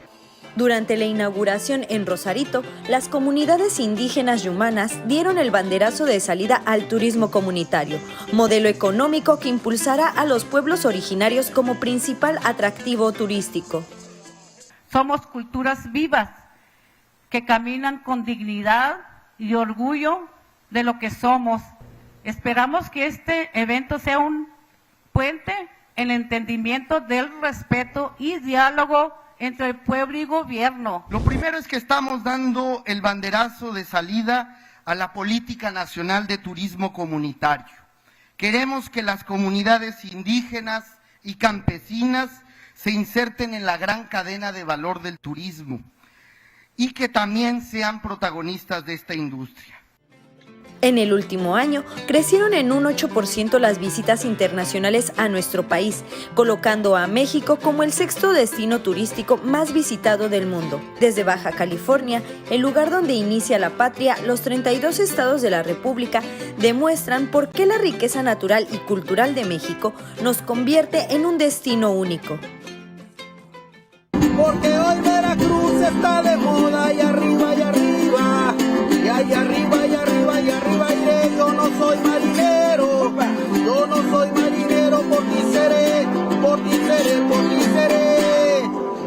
Durante la inauguración en Rosarito, las comunidades indígenas yumanas dieron el banderazo de salida al turismo comunitario, modelo económico que impulsará a los pueblos originarios como principal atractivo turístico. Somos culturas vivas que caminan con dignidad y orgullo de lo que somos. Esperamos que este evento sea un puente en el entendimiento del respeto y diálogo entre el pueblo y gobierno. Lo primero es que estamos dando el banderazo de salida a la Política Nacional de Turismo Comunitario. Queremos que las comunidades indígenas y campesinas se inserten en la gran cadena de valor del turismo y que también sean protagonistas de esta industria. En el último año, crecieron en un 8% las visitas internacionales a nuestro país, colocando a México como el 6º destino turístico más visitado del mundo. Desde Baja California, el lugar donde inicia la patria, los 32 estados de la República demuestran por qué la riqueza natural y cultural de México nos convierte en un destino único. Porque hoy Veracruz está de moda y arriba y arriba, y ahí arriba y arriba y arriba iré. Yo no soy marinero, yo no soy marinero, por ti seré, por ti seré, por ti seré.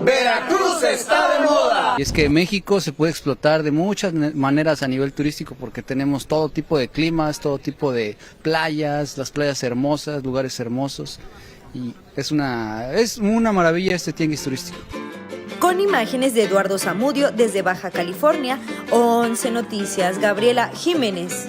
Veracruz está de moda. Y es que México se puede explotar de muchas maneras a nivel turístico porque tenemos todo tipo de climas, todo tipo de playas, las playas hermosas, lugares hermosos. Y es una maravilla este tianguis turístico. Con imágenes de Eduardo Zamudio desde Baja California, 11 Noticias, Gabriela Jiménez.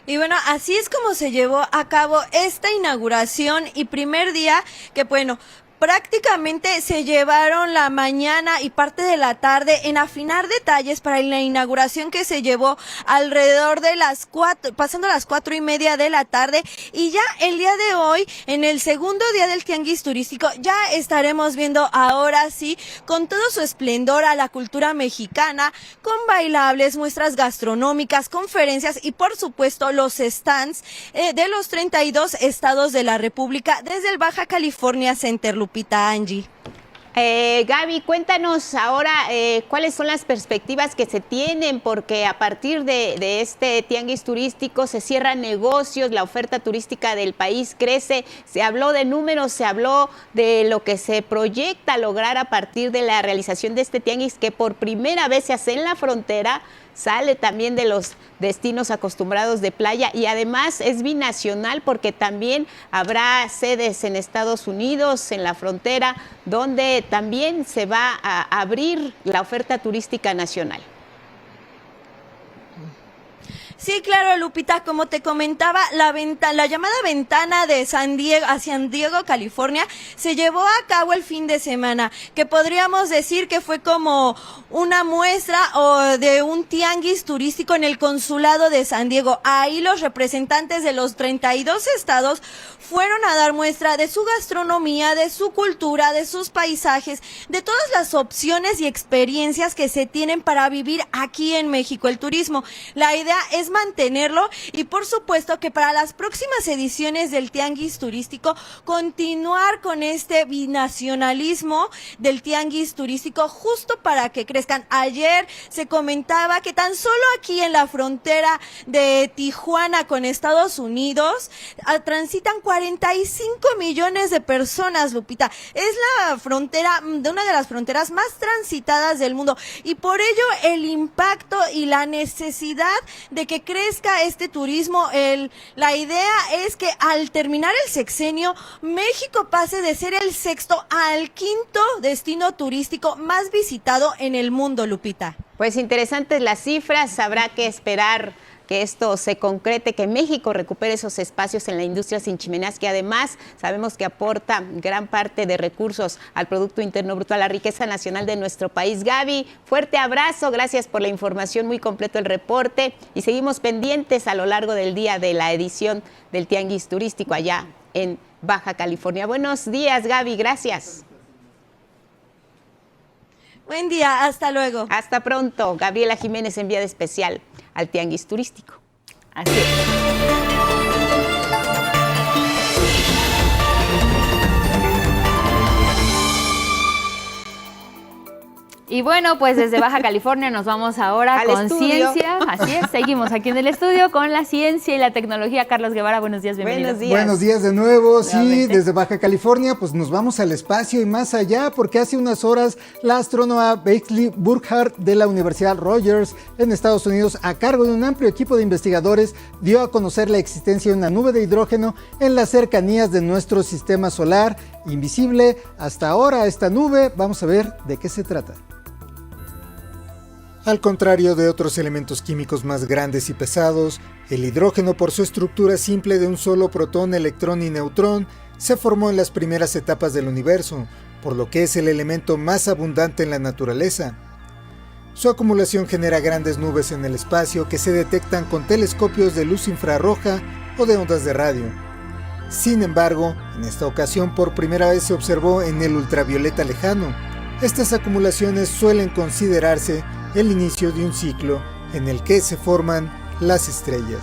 Y bueno, así es como se llevó a cabo esta inauguración y primer día que, bueno, prácticamente se llevaron la mañana y parte de la tarde en afinar detalles para la inauguración que se llevó alrededor de las 4, pasando las 4:30 de la tarde, y ya el día de hoy, en el segundo día del tianguis turístico, ya estaremos viendo ahora sí, con todo su esplendor a la cultura mexicana, con bailables, muestras gastronómicas, conferencias y por supuesto los stands de los 32 estados de la República desde el Baja California Center. Lupita, Angie. Gaby, cuéntanos ahora cuáles son las perspectivas que se tienen, porque a partir de este tianguis turístico se cierran negocios, la oferta turística del país crece, se habló de números, se habló de lo que se proyecta lograr a partir de la realización de este tianguis que por primera vez se hace en la frontera, sale también de los destinos acostumbrados de playa y además es binacional porque también habrá sedes en Estados Unidos, en la frontera, donde también se va a abrir la oferta turística nacional. Sí, claro, Lupita, como te comentaba, la llamada ventana de San Diego, California, se llevó a cabo el fin de semana, que podríamos decir que fue como una muestra o de un tianguis turístico en el consulado de San Diego. Ahí los representantes de los 32 estados fueron a dar muestra de su gastronomía, de su cultura, de sus paisajes, de todas las opciones y experiencias que se tienen para vivir aquí en México el turismo. La idea es mantenerlo y por supuesto que para las próximas ediciones del tianguis turístico continuar con este binacionalismo del tianguis turístico justo para que crezcan. Ayer se comentaba que tan solo aquí en la frontera de Tijuana con Estados Unidos transitan 45 millones de personas, Lupita. Es la frontera, de una de las fronteras más transitadas del mundo y por ello el impacto y la necesidad de que crezca este turismo. La idea es que al terminar el sexenio, México pase de ser el 6º al 5º destino turístico más visitado en el mundo, Lupita. Pues interesantes las cifras, habrá que esperar que esto se concrete, que México recupere esos espacios en la industria sin chimeneas, que además sabemos que aporta gran parte de recursos al Producto Interno Bruto, a la riqueza nacional de nuestro país. Gaby, fuerte abrazo, gracias por la información, muy completo el reporte y seguimos pendientes a lo largo del día de la edición del Tianguis Turístico allá en Baja California. Buenos días, Gaby, gracias. Buen día, hasta luego. Hasta pronto. Gabriela Jiménez, enviada especial al Tianguis Turístico. Así es. Y bueno, pues desde Baja California nos vamos ahora con ciencia. Así es, seguimos aquí en el estudio con la ciencia y la tecnología. Carlos Guevara, buenos días, bienvenido. Buenos días. Buenos días de nuevo. Sí, desde Baja California, pues nos vamos al espacio y más allá, porque hace unas horas la astrónoma Beasley Burkhardt de la Universidad Rogers en Estados Unidos, a cargo de un amplio equipo de investigadores, dio a conocer la existencia de una nube de hidrógeno en las cercanías de nuestro sistema solar. invisible hasta ahora esta nube. Vamos a ver de qué se trata. Al contrario de otros elementos químicos más grandes y pesados, el hidrógeno, por su estructura simple de un solo protón, electrón y neutrón, se formó en las primeras etapas del universo, por lo que es el elemento más abundante en la naturaleza. Su acumulación genera grandes nubes en el espacio que se detectan con telescopios de luz infrarroja o de ondas de radio. Sin embargo, en esta ocasión por primera vez se observó en el ultravioleta lejano. Estas acumulaciones suelen considerarse el inicio de un ciclo en el que se forman las estrellas.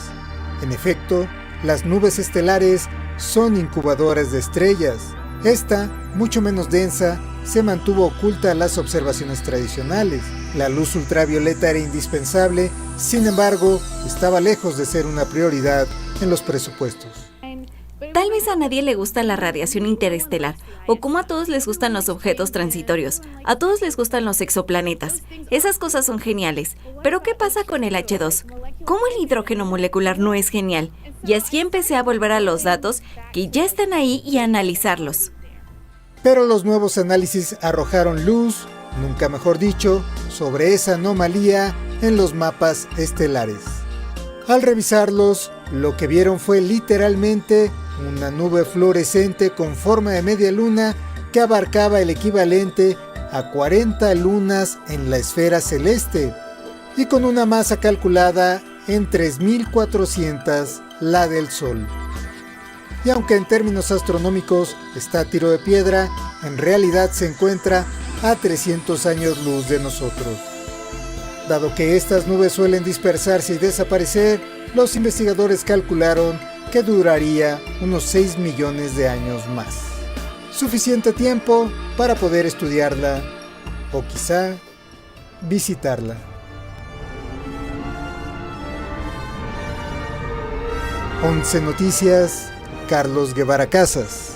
En efecto, las nubes estelares son incubadoras de estrellas. Esta, mucho menos densa, se mantuvo oculta a las observaciones tradicionales. La luz ultravioleta era indispensable, sin embargo, estaba lejos de ser una prioridad en los presupuestos. Tal vez a nadie le gusta la radiación interestelar, o como a todos les gustan los objetos transitorios, a todos les gustan los exoplanetas. Esas cosas son geniales, pero ¿qué pasa con el H2? ¿Cómo el hidrógeno molecular no es genial? Y así empecé a volver a los datos que ya están ahí y a analizarlos. Pero los nuevos análisis arrojaron luz, nunca mejor dicho, sobre esa anomalía en los mapas estelares. Al revisarlos, lo que vieron fue literalmente una nube fluorescente con forma de media luna que abarcaba el equivalente a 40 lunas en la esfera celeste y con una masa calculada en 3.400 la del Sol. Y aunque en términos astronómicos está a tiro de piedra, en realidad se encuentra a 300 años luz de nosotros. Dado que estas nubes suelen dispersarse y desaparecer, los investigadores calcularon que duraría unos 6 millones de años más. Suficiente tiempo para poder estudiarla o quizá visitarla. Once Noticias, Carlos Guevara Casas.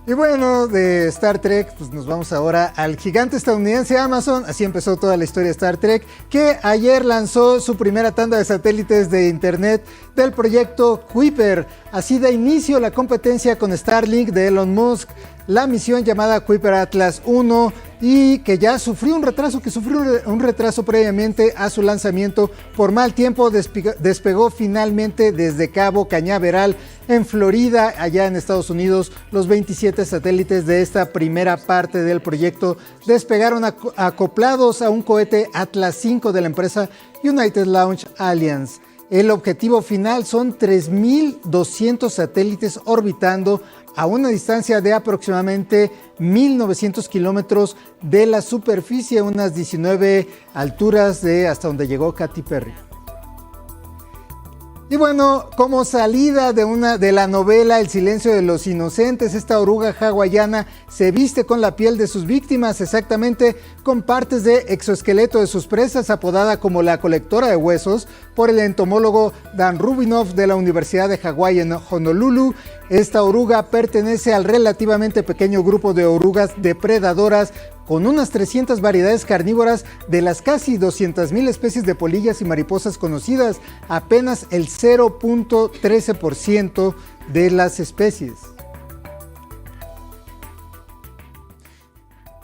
Y bueno, de Star Trek, pues nos vamos ahora al gigante estadounidense Amazon. Así empezó toda la historia de Star Trek, que ayer lanzó su primera tanda de satélites de internet del proyecto Kuiper. Así da inicio la competencia con Starlink de Elon Musk. La misión llamada Kuiper Atlas 1 y que ya sufrió un retraso previamente a su lanzamiento por mal tiempo, despegó finalmente desde Cabo Cañaveral en Florida, allá en Estados Unidos. Los 27 satélites de esta primera parte del proyecto despegaron acoplados a un cohete Atlas 5 de la empresa United Launch Alliance. El objetivo final son 3.200 satélites orbitando a una distancia de aproximadamente 1.900 kilómetros de la superficie, unas 19 alturas de hasta donde llegó Katy Perry. Y bueno, como salida de la novela El silencio de los inocentes, esta oruga hawaiana se viste con la piel de sus víctimas, exactamente con partes de exoesqueleto de sus presas, apodada como la colectora de huesos por el entomólogo Dan Rubinoff de la Universidad de Hawái en Honolulu. Esta oruga pertenece al relativamente pequeño grupo de orugas depredadoras con unas 300 variedades carnívoras de las casi 200,000 especies de polillas y mariposas conocidas, apenas el 0.13% de las especies.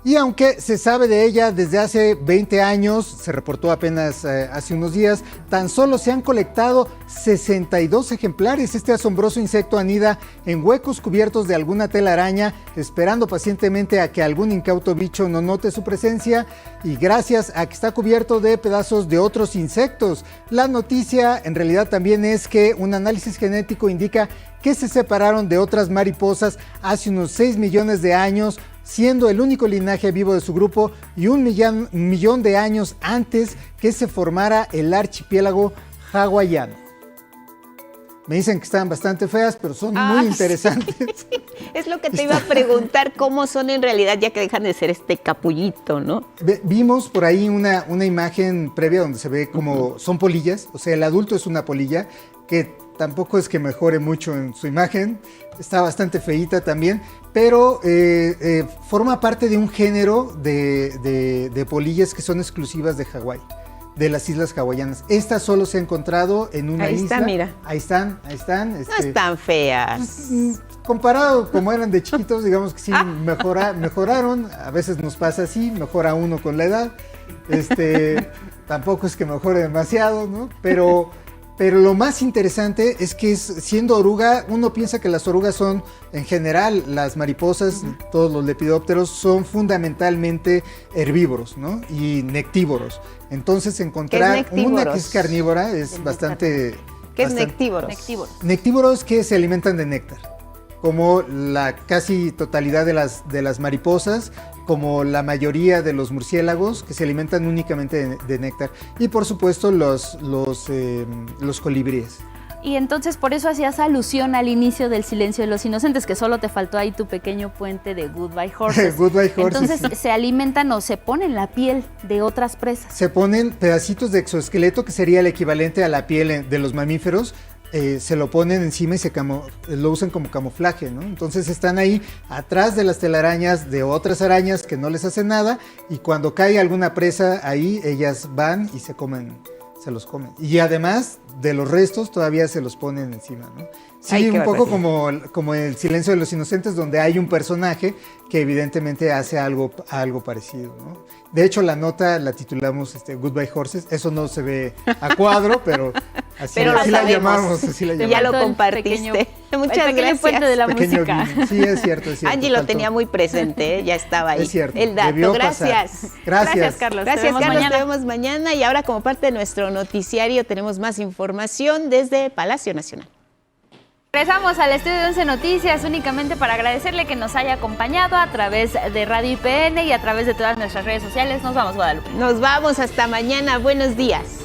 Y aunque se sabe de ella desde hace 20 años, se reportó apenas hace unos días, tan solo se han colectado 62 ejemplares. Este asombroso insecto anida en huecos cubiertos de alguna telaraña, esperando pacientemente a que algún incauto bicho no note su presencia, y gracias a que está cubierto de pedazos de otros insectos. La noticia en realidad también es que un análisis genético indica que se separaron de otras mariposas hace unos 6 millones de años, siendo el único linaje vivo de su grupo y 1 millón de años antes que se formara el archipiélago hawaiano. Me dicen que están bastante feas, pero son muy interesantes. Sí. Es lo que te iba a preguntar, cómo son en realidad, ya que dejan de ser este capullito, ¿no? Vimos por ahí una imagen previa donde se ve como son polillas, o sea, el adulto es una polilla, que tampoco es que mejore mucho en su imagen, está bastante feíta también, pero forma parte de un género de polillas que son exclusivas de Hawái, de las islas hawaianas. Estas solo se ha encontrado en una isla. Ahí está, mira. Ahí están. No están feas. comparado como eran de chiquitos, digamos que sí mejoraron, a veces nos pasa así, mejora uno con la edad, tampoco es que mejore demasiado, ¿no? Pero lo más interesante es que siendo oruga, uno piensa que las orugas son, en general, las mariposas, todos los lepidópteros, son fundamentalmente herbívoros, ¿no? Y nectívoros. Entonces, encontrar una que es carnívora es bastante... ¿Qué es nectívoros? Nectívoros que se alimentan de néctar, como la casi totalidad de las mariposas, como la mayoría de los murciélagos, que se alimentan únicamente de néctar, y por supuesto los colibríes. Y entonces por eso hacías alusión al inicio del Silencio de los Inocentes, que solo te faltó ahí tu pequeño puente de Goodbye Horses. Goodbye Horses. Entonces sí. se alimentan o se ponen la piel de otras presas. Se ponen pedacitos de exoesqueleto, que sería el equivalente a la piel de los mamíferos, se lo ponen encima y lo usan como camuflaje, ¿no? Entonces están ahí atrás de las telarañas de otras arañas que no les hacen nada, y cuando cae alguna presa ahí, ellas van y se los comen. Y además de los restos todavía se los ponen encima, ¿no? Sí, un poco como el Silencio de los Inocentes, donde hay un personaje que evidentemente hace algo parecido, ¿no? De hecho, la nota la titulamos Goodbye Horses. Eso no se ve a cuadro, pero así la llamamos. Ya lo compartiste. Muchas gracias. Puente de la música. Sí, es cierto. Angie lo tenía muy presente, ya estaba ahí. Es cierto. El dato. Gracias. Gracias, Carlos. Gracias, Carlos. Mañana. Te vemos mañana. Y ahora, como parte de nuestro noticiario, tenemos más información desde Palacio Nacional. Regresamos al estudio de 11 Noticias únicamente para agradecerle que nos haya acompañado a través de Radio IPN y a través de todas nuestras redes sociales. Nos vamos, Guadalupe. Nos vamos, hasta mañana. Buenos días.